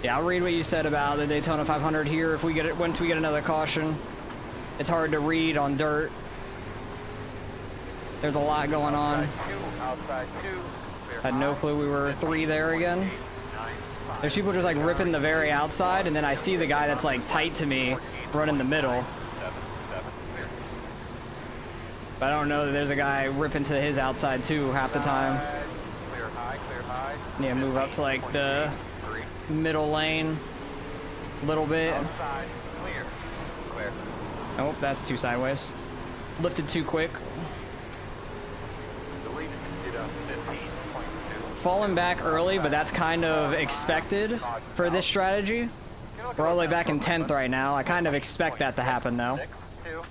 Yeah, I'll read what you said about the Daytona 500 here. If we get it, once we get another caution, it's hard to read on dirt. There's a lot going on. Outside 2. Had no clue we were 3 there again. There's people just like ripping the very outside, and then I see the guy that's like tight to me running the middle. But I don't know that there's a guy ripping to his outside too half the time. Clear high, clear high. Yeah, move up to like the middle lane a little bit. Outside, clear. Clear. Oh, that's too sideways. Lifted too quick. Deleted to 15.2. Falling back early, but that's kind of expected for this strategy. We're all the way back in 10th right now. I kind of expect that to happen though. 6, 2.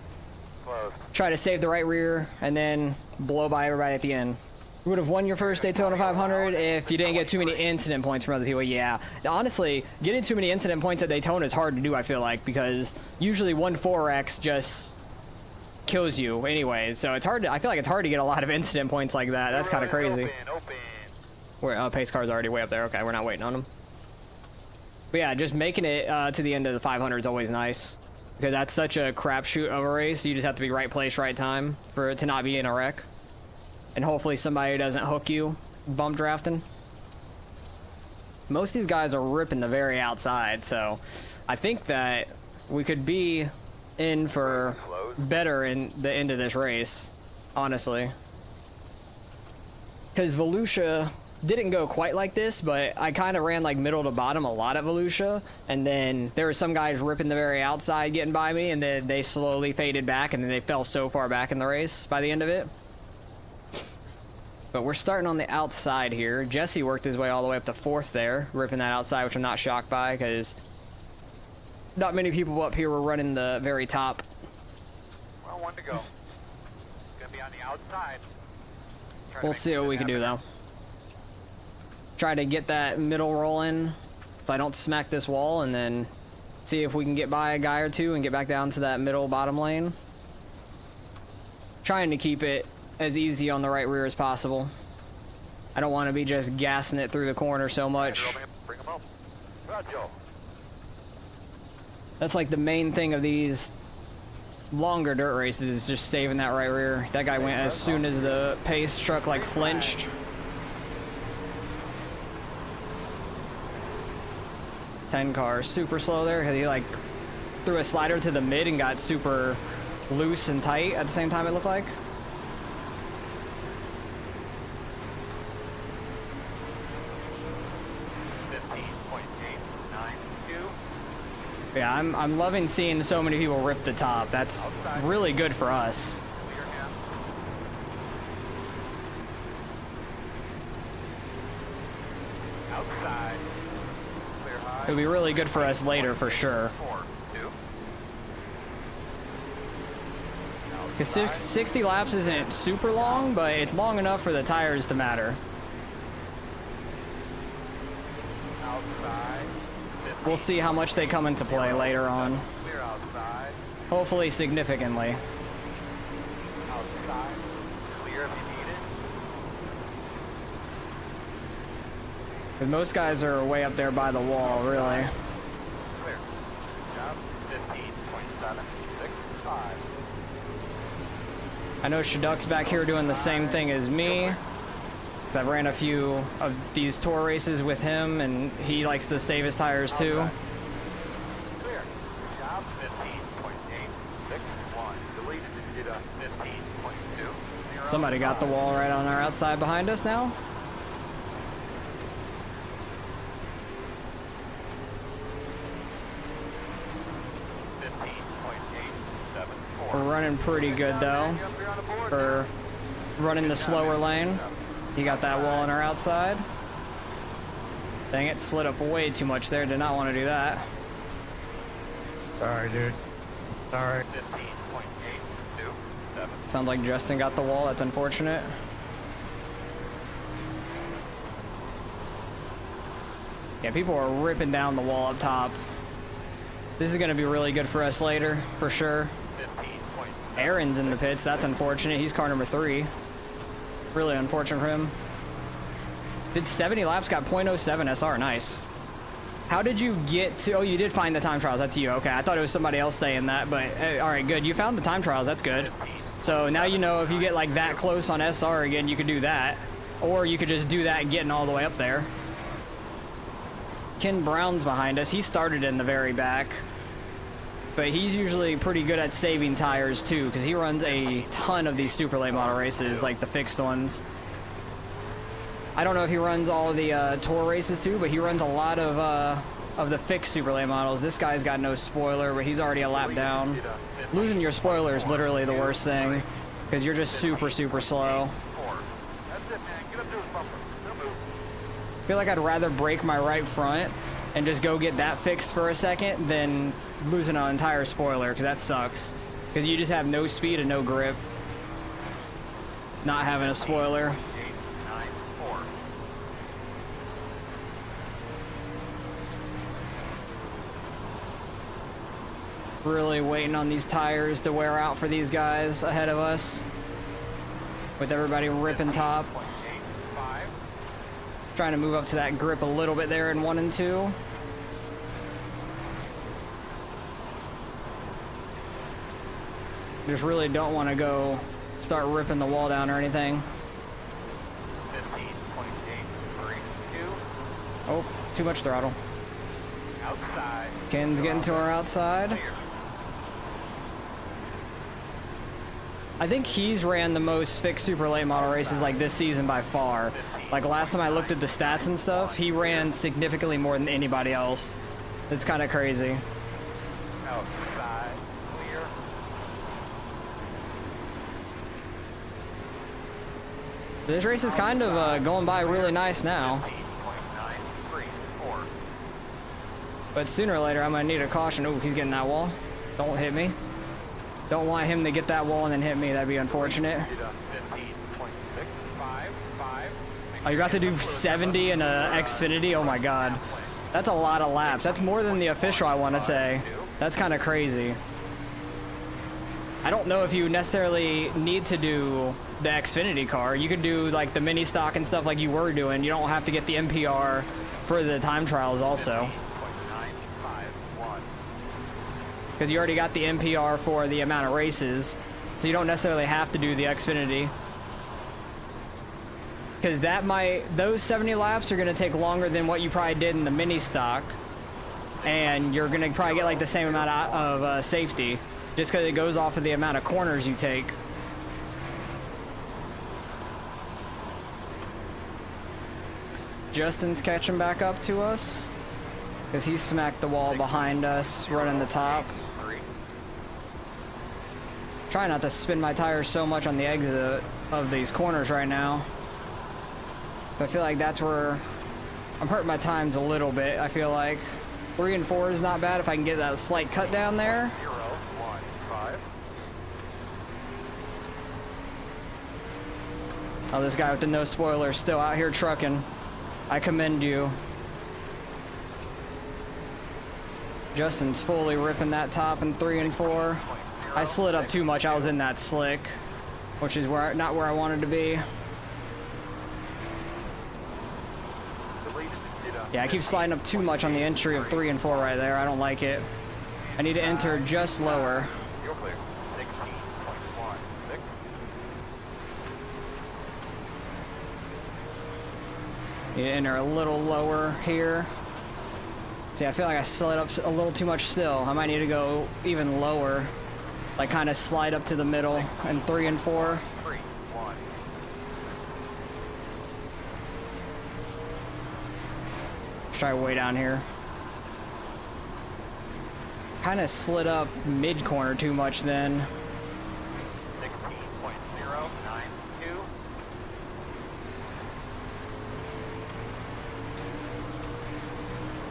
Close. Try to save the right rear and then blow by everybody at the end. You would have won your first Daytona 500 if you didn't get too many incident points from other people. Yeah, honestly, getting too many incident points at Daytona is hard to do, I feel like, because usually 1-4X just kills you anyway. So it's hard to, I feel like it's hard to get a lot of incident points like that. That's kind of crazy. Open. Where pace car's already way up there. Okay, we're not waiting on him. But yeah, just making it to the end of the 500 is always nice, because that's such a crapshoot of a race. You just have to be right place, right time for it to not be in a wreck. And hopefully somebody doesn't hook you bump drafting. Most of these guys are ripping the very outside, so I think that we could be in for better in the end of this race, honestly. Because Volusia didn't go quite like this, but I kind of ran like middle to bottom a lot at Volusia, and then there were some guys ripping the very outside getting by me, and then they slowly faded back, and then they fell so far back in the race by the end of it. But we're starting on the outside here. Jesse worked his way all the way up to 4th there, ripping that outside, which I'm not shocked by, because not many people up here were running the very top. Well, 1 to go. Gonna be on the outside. We'll see what we can do though. Try to get that middle roll in so I don't smack this wall, and then see if we can get by a guy or two and get back down to that middle bottom lane. Trying to keep it as easy on the right rear as possible. I don't want to be just gassing it through the corner so much. Bring him up. Roger. That's like the main thing of these longer dirt races, is just saving that right rear. That guy went as soon as the pace truck like flinched. 10 car, super slow there, because he like threw a slider to the mid and got super loose and tight at the same time, it looked like. Yeah, I'm loving seeing so many people rip the top. That's really good for us. Outside. Clear high. It'll be really good for us later for sure. 4, 2. Because 60 laps isn't super long, but it's long enough for the tires to matter. Outside. We'll see how much they come into play later on. Clear outside. Hopefully significantly. Outside. Clear if you need it. Because most guys are way up there by the wall, really. Clear. Good job. 15.765. I know Shaduk's back here doing the same thing as me. I ran a few of these tour races with him, and he likes to save his tires too. Clear. Good job. 15.861. Deleted to 15.2. Somebody got the wall right on our outside behind us now. We're running pretty good though for running the slower lane. He got that wall on our outside. Dang it, slid up way too much there. Did not want to do that. Sorry, dude. Sorry. 15.827. Sounds like Justin got the wall. That's unfortunate. Yeah, people are ripping down the wall up top. This is gonna be really good for us later, for sure. Aaron's in the pits, that's unfortunate. He's car number 3. Really unfortunate for him. Did 70 laps, got .07 SR, nice. How did you get to, oh, you did find the time trials, that's you, okay. I thought it was somebody else saying that, but all right, good. You found the time trials, that's good. So now you know if you get like that close on SR again, you could do that. Or you could just do that getting all the way up there. Ken Brown's behind us. He started in the very back. But he's usually pretty good at saving tires too, because he runs a ton of these super late model races, like the fixed ones. I don't know if he runs all of the tour races too, but he runs a lot of the fixed super late models. This guy's got no spoiler, but he's already a lap down. Losing your spoiler is literally the worst thing, because you're just super, super slow. I feel like I'd rather break my right front and just go get that fixed for a second than losing an entire spoiler, because that sucks. Because you just have no speed and no grip. Not having a spoiler. Really waiting on these tires to wear out for these guys ahead of us. With everybody ripping top. Trying to move up to that grip a little bit there in 1 and 2. Just really don't want to go start ripping the wall down or anything. 15, 28, 3, 2. Oh, too much throttle. Outside. Ken's getting to our outside. I think he's ran the most fixed super late model races like this season by far. Like last time I looked at the stats and stuff, he ran significantly more than anybody else. It's kind of crazy. Outside. Clear. This race is kind of going by really nice now. 15.934. But sooner or later, I'm going to need a caution. Oh, he's getting that wall. Don't hit me. Don't want him to get that wall and then hit me. That'd be unfortunate. 15.655. Oh, you're about to do 70 in a Xfinity? Oh my god. That's a lot of laps. That's more than the official, I want to say. That's kind of crazy. I don't know if you necessarily need to do the Xfinity car. You could do like the mini stock and stuff like you were doing. You don't have to get the MPR for the time trials also. Because you already got the MPR for the amount of races, so you don't necessarily have to do the Xfinity. Because those 70 laps are gonna take longer than what you probably did in the mini stock, and you're gonna probably get like the same amount of safety, just because it goes off of the amount of corners you take. Justin's catching back up to us, because he smacked the wall behind us, running the top. Try not to spin my tires so much on the exit of these corners right now. I feel like that's where I'm hurting my times a little bit. I feel like 3 and 4 is not bad if I can get that slight cut down there. 0, 1, 5. Oh, this guy with the no spoiler still out here trucking. I commend you. Justin's fully ripping that top in 3 and 4. I slid up too much. I was in that slick, which is not where I wanted to be. Yeah, I keep sliding up too much on the entry of 3 and 4 right there. I don't like it. I need to enter just lower. You're clear. 16.16. Need to enter a little lower here. See, I feel like I slid up a little too much still. I might need to go even lower. Like kind of slide up to the middle in 3 and 4. 3, 1. Let's try way down here. Kind of slid up mid corner too much then. 16.092.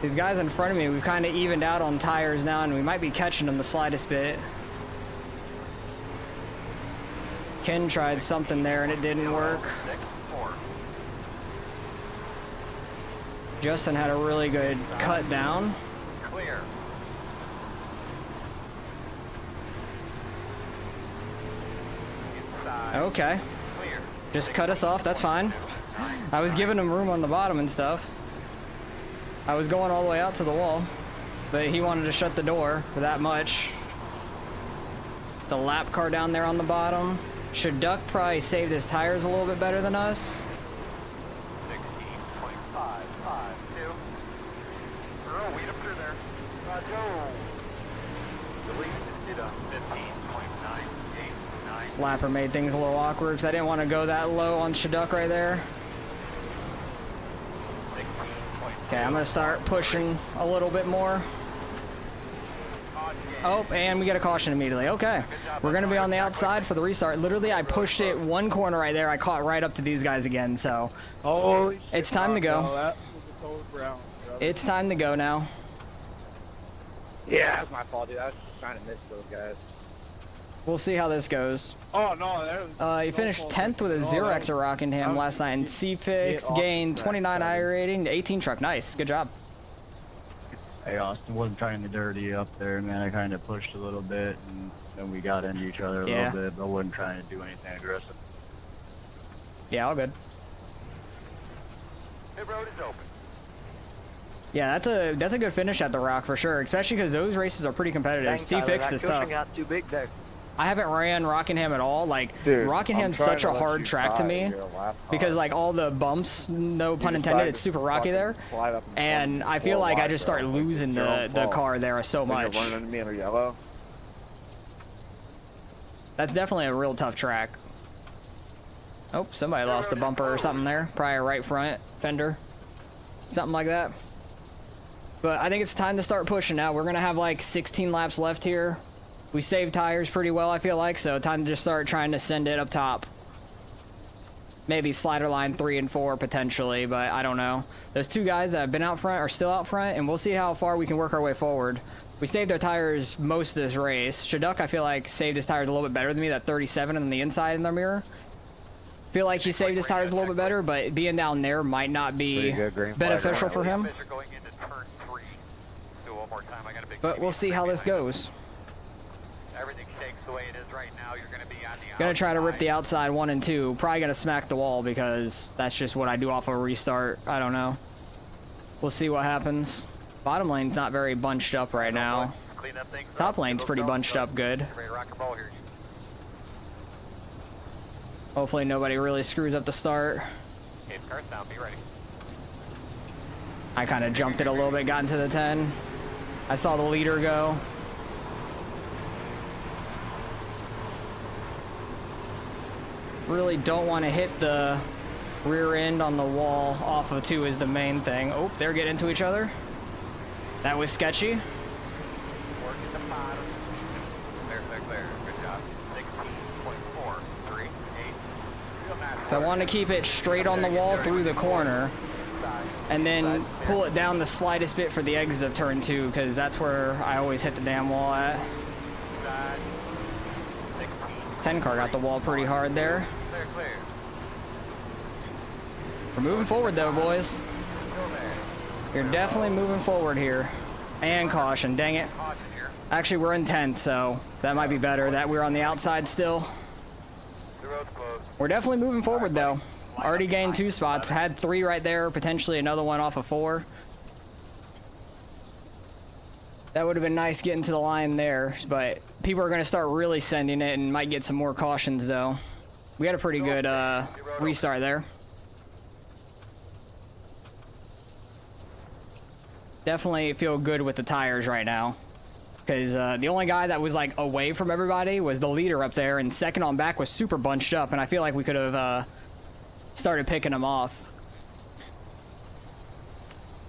These guys in front of me, we've kind of evened out on tires now, and we might be catching them the slightest bit. Ken tried something there and it didn't work. 6, 4. Justin had a really good cut down. Clear. Inside. Okay. Clear. Just cut us off, that's fine. I was giving him room on the bottom and stuff. I was going all the way out to the wall, but he wanted to shut the door for that much. The lap car down there on the bottom. Should Duck probably saved his tires a little bit better than us? 16.552. Earl, weed up through there. Go. Delete it up 15.989. Slapper made things a little awkward because I didn't want to go that low on Shaduk right there. Okay, I'm gonna start pushing a little bit more. Oh, and we get a caution immediately. Okay, we're gonna be on the outside for the restart. Literally, I pushed it one corner right there. I caught right up to these guys again, so it's time to go. It's time to go now. Yeah, that's my fault, dude. I was just trying to miss those guys. We'll see how this goes. Oh, no, that was... He finished 10th with a 0x at Rockingham last night in C-Fix, gained 29 I rating to 18 truck. Nice, good job. Hey, Austin, wasn't trying to dirty up there, man. I kind of pushed a little bit, and then we got into each other a little bit, but I wasn't trying to do anything aggressive. Yeah, all good. The road is open. Yeah, that's a good finish at the Rock for sure, especially because those races are pretty competitive. C-Fix is tough. Got too big there. I haven't ran Rockingham at all. Like, Dude, Rockingham's such a hard track to me because, like, all the bumps, no pun intended, it's super rocky there. And I feel like I just start losing the car there so much. You're running into me in a yellow. That's definitely a real tough track. Oh, somebody lost a bumper or something there. Probably a right front fender. Something like that. But I think it's time to start pushing now. We're going to have like 16 laps left here. We saved tires pretty well, I feel like, so time to just start trying to send it up top. Maybe slider line 3 and 4 potentially, but I don't know. Those two guys that have been out front are still out front, and we'll see how far we can work our way forward. We saved our tires most of this race. Shaduk, I feel like, saved his tires a little bit better than me, that 37 on the inside in their mirror. Feel like he saved his tires a little bit better, but being down there might not be beneficial for him. But we'll see how this goes. Everything shakes the way it is right now. You're going to be on the Gonna try to rip the outside 1 and 2. Probably gonna smack the wall because that's just what I do off a restart. I don't know. We'll see what happens. Bottom lane's not very bunched up right now. Top lane's pretty bunched up good. Hopefully nobody really screws up the start. Okay, car's down. Be ready. I kind of jumped it a little bit, got into the 10. I saw the leader go. Really don't want to hit the rear end on the wall off of 2 is the main thing. Oh, they're getting into each other. That was sketchy. Work at the bottom. Clear, clear, clear. Good job. 16.438. So I want to keep it straight on the wall through the corner and then pull it down the slightest bit for the exit of turn 2 because that's where I always hit the damn wall at. 10 car got the wall pretty hard there. Clear, clear. We're moving forward though, boys. Still there. You're definitely moving forward here. And caution, dang it. Caution here. Actually, we're in 10th, so that might be better that we're on the outside still. The road's closed. We're definitely moving forward though. Already gained 2 spots, had 3 right there, potentially another one off of 4. That would have been nice getting to the line there, but people are going to start really sending it and might get some more cautions though. We had a pretty good restart there. Definitely feel good with the tires right now. Because the only guy that was like away from everybody was the leader up there, and second on back was super bunched up, and I feel like we could have started picking them off.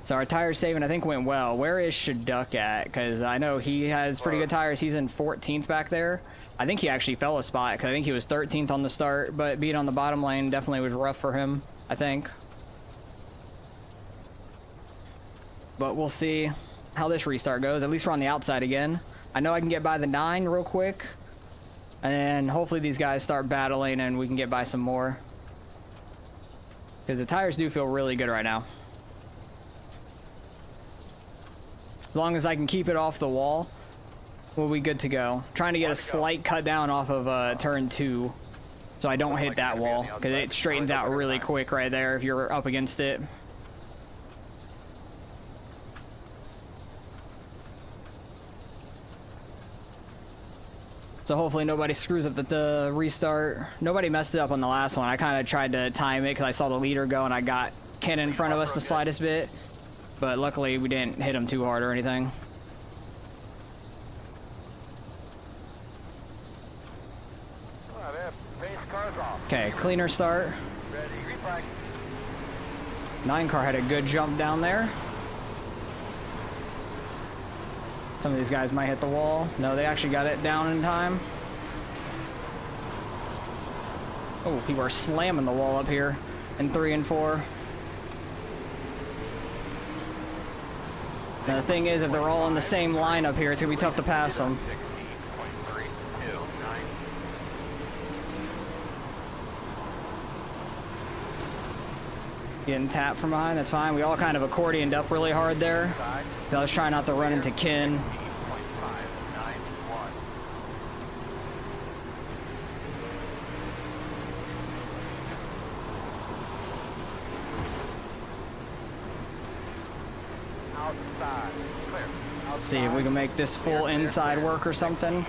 So our tire saving, I think, went well. Where is Shaduk at? Because I know he has pretty good tires. He's in 14th back there. I think he actually fell a spot because I think he was 13th on the start, but being on the bottom lane definitely was rough for him, I think. But we'll see how this restart goes. At least we're on the outside again. I know I can get by the 9 real quick. And then hopefully these guys start battling and we can get by some more. Because the tires do feel really good right now. long as I can keep it off the wall, we'll be good to go. Trying to get a slight cut down off of turn 2, so I don't hit that wall, because it straightens out really quick right there if you're up against it. So hopefully nobody screws up the restart. Nobody messed it up on the last one. I kind of tried to time it because I saw the leader go and I got Ken in front of us the slightest bit. But luckily we didn't hit him too hard or anything. Okay, cleaner start. 9 car had a good jump down there. Some of these guys might hit the wall. No, they actually got it down in time. Oh, people are slamming the wall up here in 3 and 4. Now the thing is, if they're all in the same line up here, it's gonna be tough to pass them. Getting tapped from behind, that's fine. We all kind of accordioned up really hard there. I was trying not to run into Ken. Let's see if we can make this full inside work or something.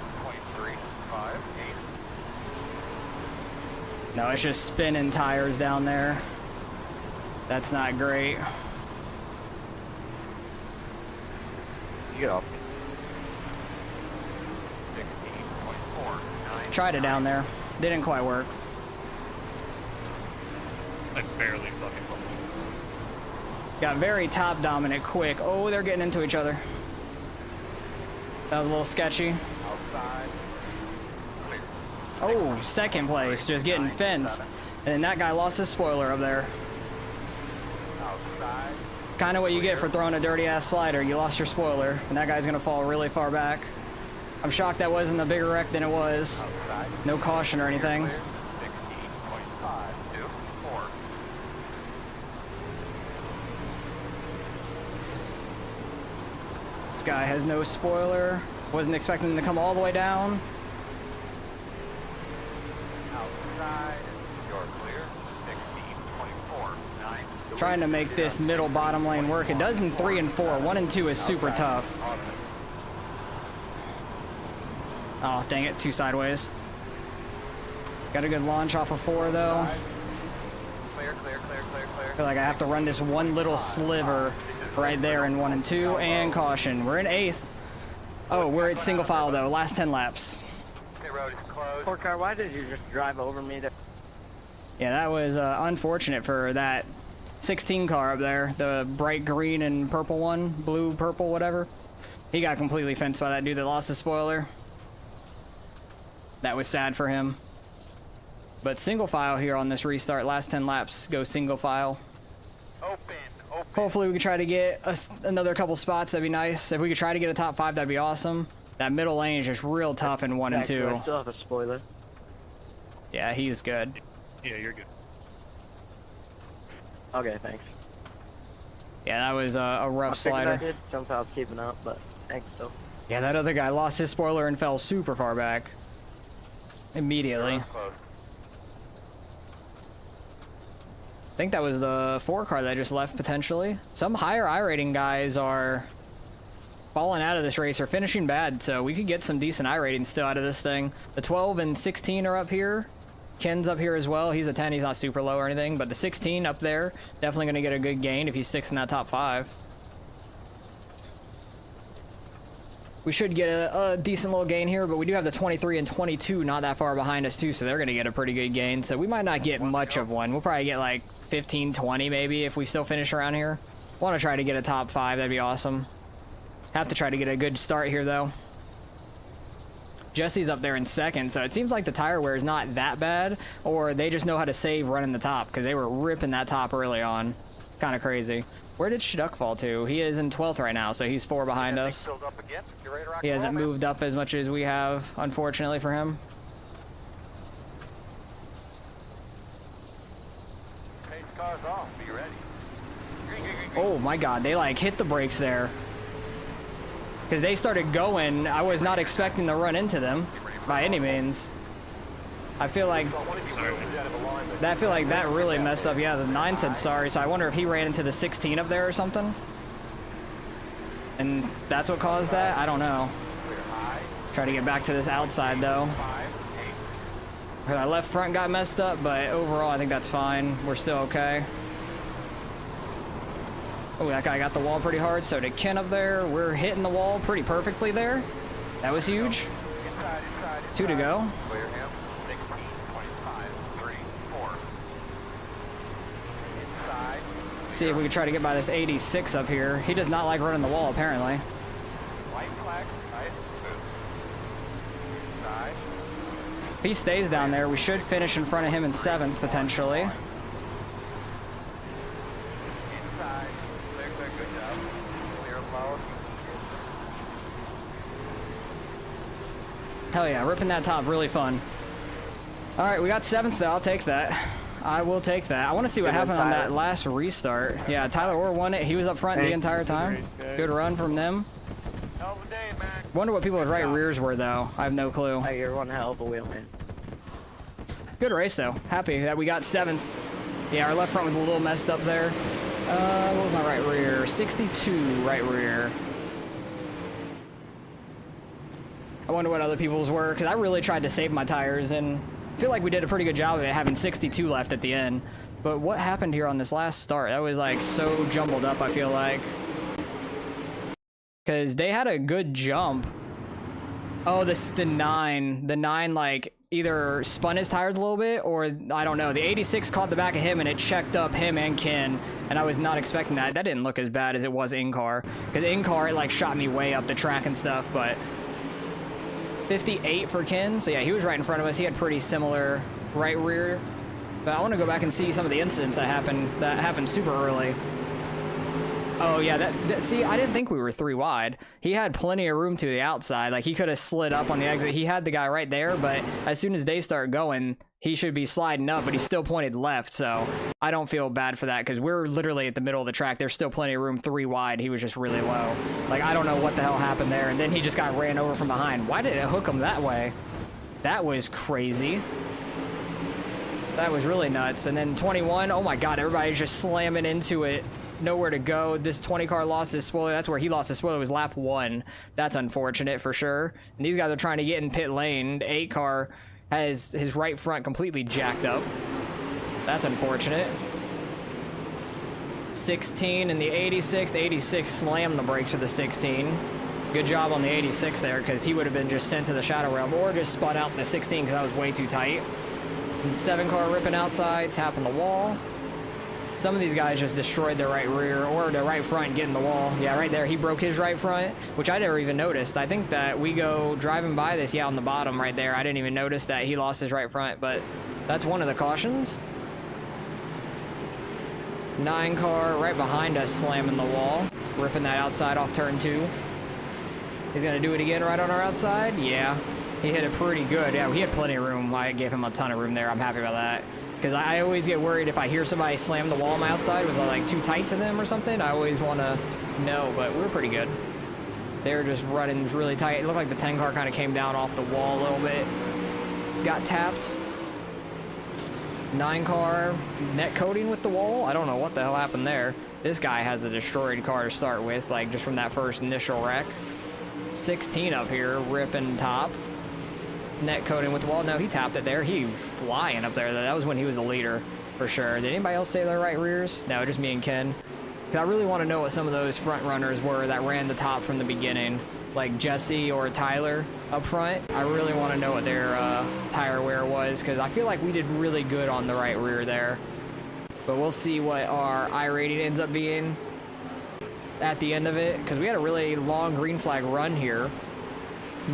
No, it's just spinning tires down there. That's not great. Get up. Tried it down there. Didn't quite work. I barely fucking. Got very top dominant quick. Oh, they're getting into each other. That was a little sketchy. Oh, second place, just getting fenced. And then that guy lost his spoiler up there. It's kind of what you get for throwing a dirty ass slider. You lost your spoiler, and that guy's gonna fall really far back. I'm shocked that wasn't a bigger wreck than it was. No caution or anything. This guy has no spoiler. Wasn't expecting him to come all the way down. Trying to make this middle bottom lane work. It does in 3 and 4. 1 and 2 is super tough. Oh, dang it. 2 sideways. Got a good launch off of 4, though. Clear. I feel like I have to run this one little sliver right there in 1 and 2. And caution. We're in 8th. Oh, we're at single file, though. Last 10 laps. Okay, road is closed. Poor car, why did you just drive over me there? Yeah, that was unfortunate for that 16 car up there. The bright green and purple one. Blue, purple, whatever. He got completely fenced by that dude that lost his spoiler. That was sad for him. But single file here on this restart. Last 10 laps go single file. Open. Hopefully we can try to get another couple spots. That'd be nice. If we could try to get a top 5, that'd be awesome. That middle lane is just real tough in 1 and 2. I still have a spoiler. Yeah, he's good. Yeah, you're good. Okay, thanks. Yeah, that was a rough slider. I did jump out keeping up, but thanks though. Yeah, that other guy lost his spoiler and fell super far back. Immediately. I think that was the 4 car that just left, potentially. Some higher I-rating guys are falling out of this race or finishing bad, so we could get some decent I-rating still out of this thing. The 12 and 16 are up here. Ken's up here as well. He's a 10. He's not super low or anything, but the 16 up there, definitely going to get a good gain if he sticks in that top 5. We should get a decent little gain here, but we do have the 23 and 22 not that far behind us too, so they're going to get a pretty good gain. So we might not get much of one. We'll probably get like 15, 20 maybe if we still finish around here. Want to try to get a top 5. That'd be awesome. Have to try to get a good start here though. Jesse's up there in 2nd, so it seems like the tire wear is not that bad, or they just know how to save running the top, because they were ripping that top early on. Kind of crazy. Where did Shduck fall to? He is in 12th right now, so he's 4 behind us. He hasn't moved up as much as we have, unfortunately for him. Cars off. Be ready. Oh my god, they like hit the brakes there. Because they started going, I was not expecting to run into them by any means. I feel like that really messed up. Yeah, the 9 said sorry, so I wonder if he ran into the 16 up there or something. And that's what caused that? I don't know. Try to get back to this outside though. Our left front got messed up, but overall I think that's fine. We're still okay. Oh, that guy got the wall pretty hard, so did Ken up there. We're hitting the wall pretty perfectly there. That was huge. 2 to go. Clear him. 16.534. Inside. See if we can try to get by this 86 up here. He does not like running the wall, apparently. White flag. Nice. Inside. If he stays down there, we should finish in front of him in 7th, potentially. Inside. Clear, clear. Good job. Clear low. Hell yeah, ripping that top, really fun. All right, we got 7th though, I'll take that. I will take that. I want to see what happened on that last restart. Yeah, Tyler Orr won it. He was up front the entire time. Good run from them. Hell of a day, man. Wonder what people's right rears were though. I have no clue. Hey, you're one hell of a wheel, man. Good race though. Happy that we got 7th. Yeah, our left front was a little messed up there. What was my right rear? 62 right rear. I wonder what other people's were, because I really tried to save my tires, and I feel like we did a pretty good job of it, having 62 left at the end. But what happened here on this last start? That was like so jumbled up, I feel like. Because they had a good jump. Oh, the 9. The 9, like, either spun his tires a little bit, or I don't know. The 86 caught the back of him, and it checked up him and Ken, and I was not expecting that. That didn't look as bad as it was in-car. Because in-car, it, like, shot me way up the track and stuff, but 58 for Ken, so yeah, he was right in front of us. He had pretty similar right rear. But I want to go back and see some of the incidents that happened super early. Oh yeah, see, I didn't think we were 3 wide. He had plenty of room to the outside. Like, he could have slid up on the exit. He had the guy right there, but as soon as they start going, he should be sliding up, but he still pointed left, so I don't feel bad for that, because we're literally at the middle of the track. There's still plenty of room 3 wide. He was just really low. Like, I don't know what the hell happened there, and then he just got ran over from behind. Why did it hook him that way? That was crazy. That was really nuts. And then 21, oh my god, everybody's just slamming into it. Nowhere to go. This 20 car lost his spoiler. That's where he lost his spoiler, was lap 1. That's unfortunate for sure. And these guys are trying to get in pit lane. The 8 car has his right front completely jacked up. That's unfortunate. 16 and the 86. The 86 slammed the brakes for the 16. Good job on the 86 there, because he would have been just sent to the shadow realm, or just spun out the 16 because that was way too tight. And 7 car ripping outside, tapping the wall. Some of these guys just destroyed their right rear or their right front getting the wall. Yeah, right there, he broke his right front, which I never even noticed. I think that we go driving by this, yeah, on the bottom right there. I didn't even notice that he lost his right front, but that's one of the cautions. 9 car right behind us slamming the wall, ripping that outside off turn 2. He's gonna do it again right on our outside. Yeah, he hit it pretty good. Yeah, he had plenty of room. I gave him a ton of room there. I'm happy about that. Because I always get worried if I hear somebody slam the wall on my outside. Was I like too tight to them or something? I always want to know, but we were pretty good. They were just running really tight. It looked like the 10 car kind of came down off the wall a little bit. Got tapped. 9 car net coating with the wall. I don't know what the hell happened there. This guy has a destroyed car to start with, like just from that first initial wreck. 16 up here, ripping top. Net coating with the wall. No, he tapped it there. He was flying up there. That was when he was the leader, for sure. Did anybody else say their right rears? No, just me and Ken. Because I really want to know what some of those front runners were that ran the top from the beginning. Like Jesse or Tyler up front. I really want to know what their tire wear was, because I feel like we did really good on the right rear there. But we'll see what our I rating ends up being at the end of it, because we had a really long green flag run here.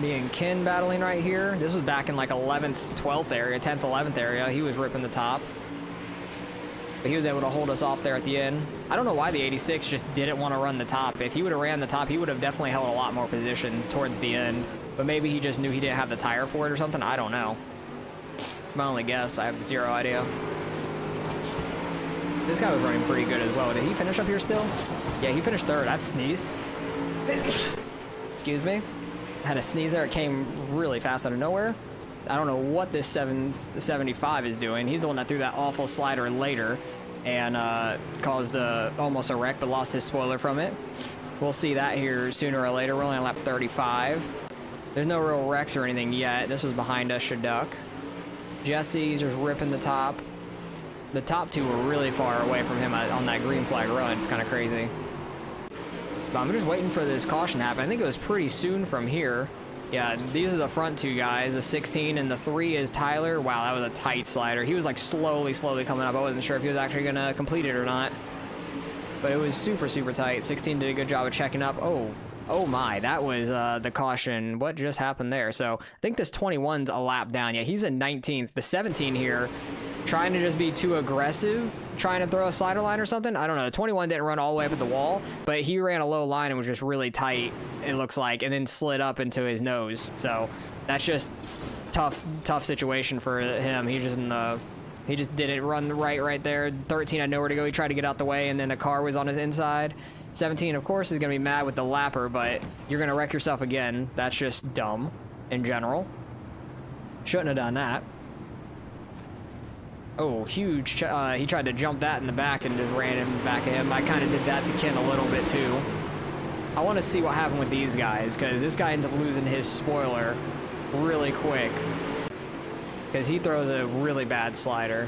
Me and Ken battling right here. This was back in like 11th, 12th area, 10th, 11th area. He was ripping the top. But he was able to hold us off there at the end. I don't know why the 86 just didn't want to run the top. If he would have ran the top, he would have definitely held a lot more positions towards the end. But maybe he just knew he didn't have the tire for it or something. I don't know. My only guess. I have zero idea. This guy was running pretty good as well. Did he finish up here still? Yeah, he finished 3rd. I've sneezed. It's Excuse me. I had a sneeze there. It came really fast out of nowhere. I don't know what this 775 is doing. He's the one that threw that awful slider later and caused almost a wreck, but lost his spoiler from it. We'll see that here sooner or later. We're only on lap 35. There's no real wrecks or anything yet. This was behind us, Shaduk. Jesse's just ripping the top. The top two were really far away from him on that green flag run. It's kind of crazy. But I'm just waiting for this caution to happen. I think it was pretty soon from here. Yeah, these are the front two guys, the 16 and the 3 is Tyler. Wow, that was a tight slider. He was like slowly coming up. I wasn't sure if he was actually going to complete it or not. But it was super tight. 16 did a good job of checking up. Oh my, that was the caution. What just happened there? So I think this 21's a lap down. Yeah, he's in 19th. The 17 here, trying to just be too aggressive, trying to throw a slider line or something. I don't know. The 21 didn't run all the way up at the wall, but he ran a low line and was just really tight, it looks like, and then slid up into his nose. So that's just tough situation for him. He just didn't run right there. 13 had nowhere to go. He tried to get out the way, and then a car was on his inside. 17, of course, is going to be mad with the lapper, but you're going to wreck yourself again. That's just dumb in general. Shouldn't have done that. Oh, huge. He tried to jump that in the back and just ran in back of him. I kind of did that to Ken a little bit, too. I want to see what happened with these guys, because this guy ends up losing his spoiler really quick, because he throws a really bad slider.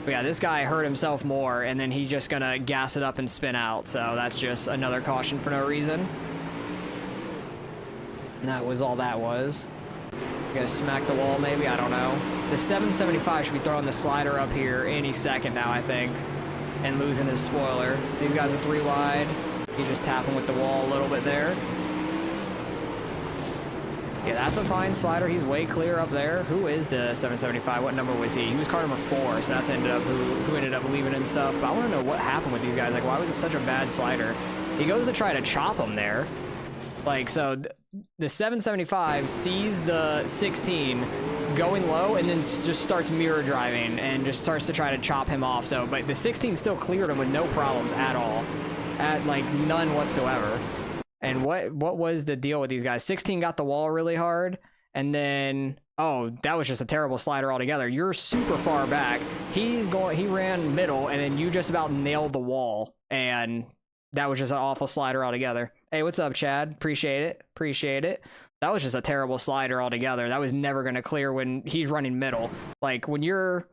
But yeah, this guy hurt himself more, and then he's just going to gas it up and spin out. So that's just another caution for no reason. And that was all that was. You guys smack the wall, maybe? I don't know. The 775 should be throwing the slider up here any second now, I think, and losing his spoiler. These guys are 3 wide. He's just tapping with the wall a little bit there. Yeah, that's a fine slider. He's way clear up there. Who is the 775? What number was he? He was car number 4, so that's who ended up leaving and stuff. But I want to know what happened with these guys. Like, why was it such a bad slider? He goes to try to chop him there. Like, so the 775 sees the 16 going low and then just starts mirror driving and just starts to try to chop him off. So, but the 16 still cleared him with no problems at all. Like, none whatsoever. And what was the deal with these guys? 16 got the wall really hard, and then, oh, that was just a terrible slider altogether. You're super far back. He ran middle, and then you just about nailed the wall, and that was just an awful slider altogether. Hey, what's up, Chad? Appreciate it. That was just a terrible slider altogether. That was never going to clear when he's running middle. Like, when you're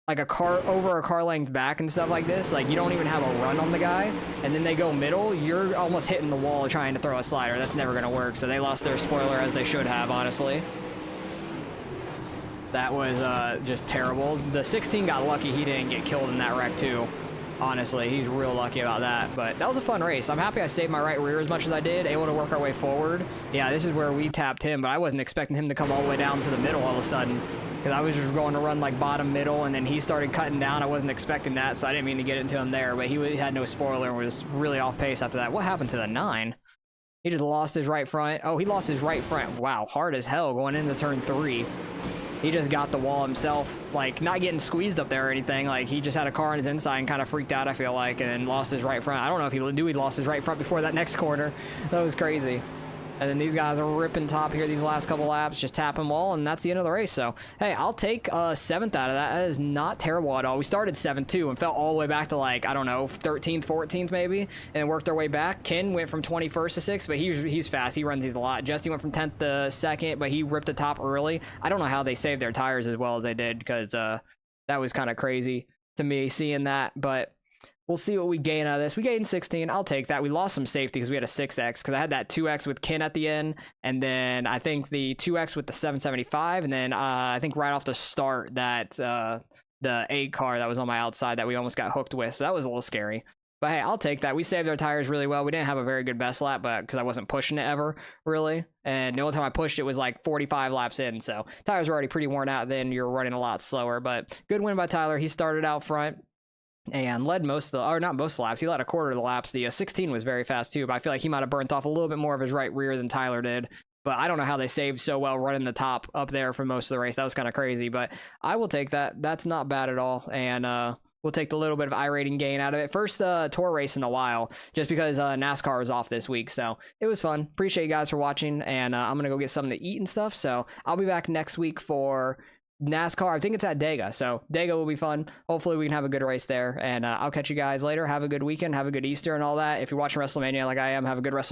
like a car length back and stuff like this, like, you don't even have a run on the guy, and then they go middle, you're almost hitting the wall trying to throw a slider. That's never gonna work. So they lost their spoiler, as they should have, honestly. That was just terrible. The 16 got lucky he didn't get killed in that wreck too. Honestly, he's real lucky about that. But that was a fun race. I'm happy I saved my right rear as much as I did, able to work our way forward. Yeah, this is where we tapped him, but I wasn't expecting him to come all the way down to the middle all of a sudden, because I was just going to run like bottom middle, and then he started cutting down. I wasn't expecting that, so I didn't mean to get into him there, but he had no spoiler and was really off pace after that. What happened to the 9? He just lost his right front. Oh, he lost his right front. Wow, hard as hell going into turn 3. He just got the wall himself, like, not getting squeezed up there or anything. Like, he just had a car on his inside and kind of freaked out, I feel like, and then lost his right front. I don't know if he knew he lost his right front before that next corner. That was crazy. And then these guys are ripping top here these last couple laps, just tapping wall, and that's the end of the race. So, hey, I'll take 7th out of that. That is not terrible at all. We started 7th, too, and fell all the way back to, like, I don't know, 13th, 14th, maybe, and worked our way back. Ken went from 21st to 6th, but he's fast. He runs these a lot. Jesse went from 10th to 2nd, but he ripped the top early. I don't know how they saved their tires as well as they did, because that was kind of crazy to me seeing that, but we'll see what we gain out of this. We gained 16. I'll take that. We lost some safety because we had a 6X, because I had that 2X with Ken at the end, and then I think the 2X with the 775, and then I think right off the start that the 8 car that was on my outside that we almost got hooked with. So that was a little scary. But hey, I'll take that. We saved our tires really well. We didn't have a very good best lap, but because I wasn't pushing it ever, really. And the only time I pushed it was like 45 laps in. So tires were already pretty worn out then. You're running a lot slower. But good win by Tyler. He started out front and led most of the, or not most of the laps, he led a quarter of the laps. The 16 was very fast too, but I feel like he might have burnt off a little bit more of his right rear than Tyler did. But I don't know how they saved so well running the top up there for most of the race. That was kind of crazy, but I will take that. That's not bad at all. And we'll take the little bit of iRating gain out of it. First tour race in a while, just because NASCAR was off this week. So it was fun. Appreciate you guys for watching, and I'm going to go get something to eat and stuff. So I'll be back next week for NASCAR. I think it's at Dega. So Dega will be fun. Hopefully we can have a good race there, and I'll catch you guys later. Have a good weekend. Have a good Easter and all that. If you're watching WrestleMania like I am, have a good WrestleMania.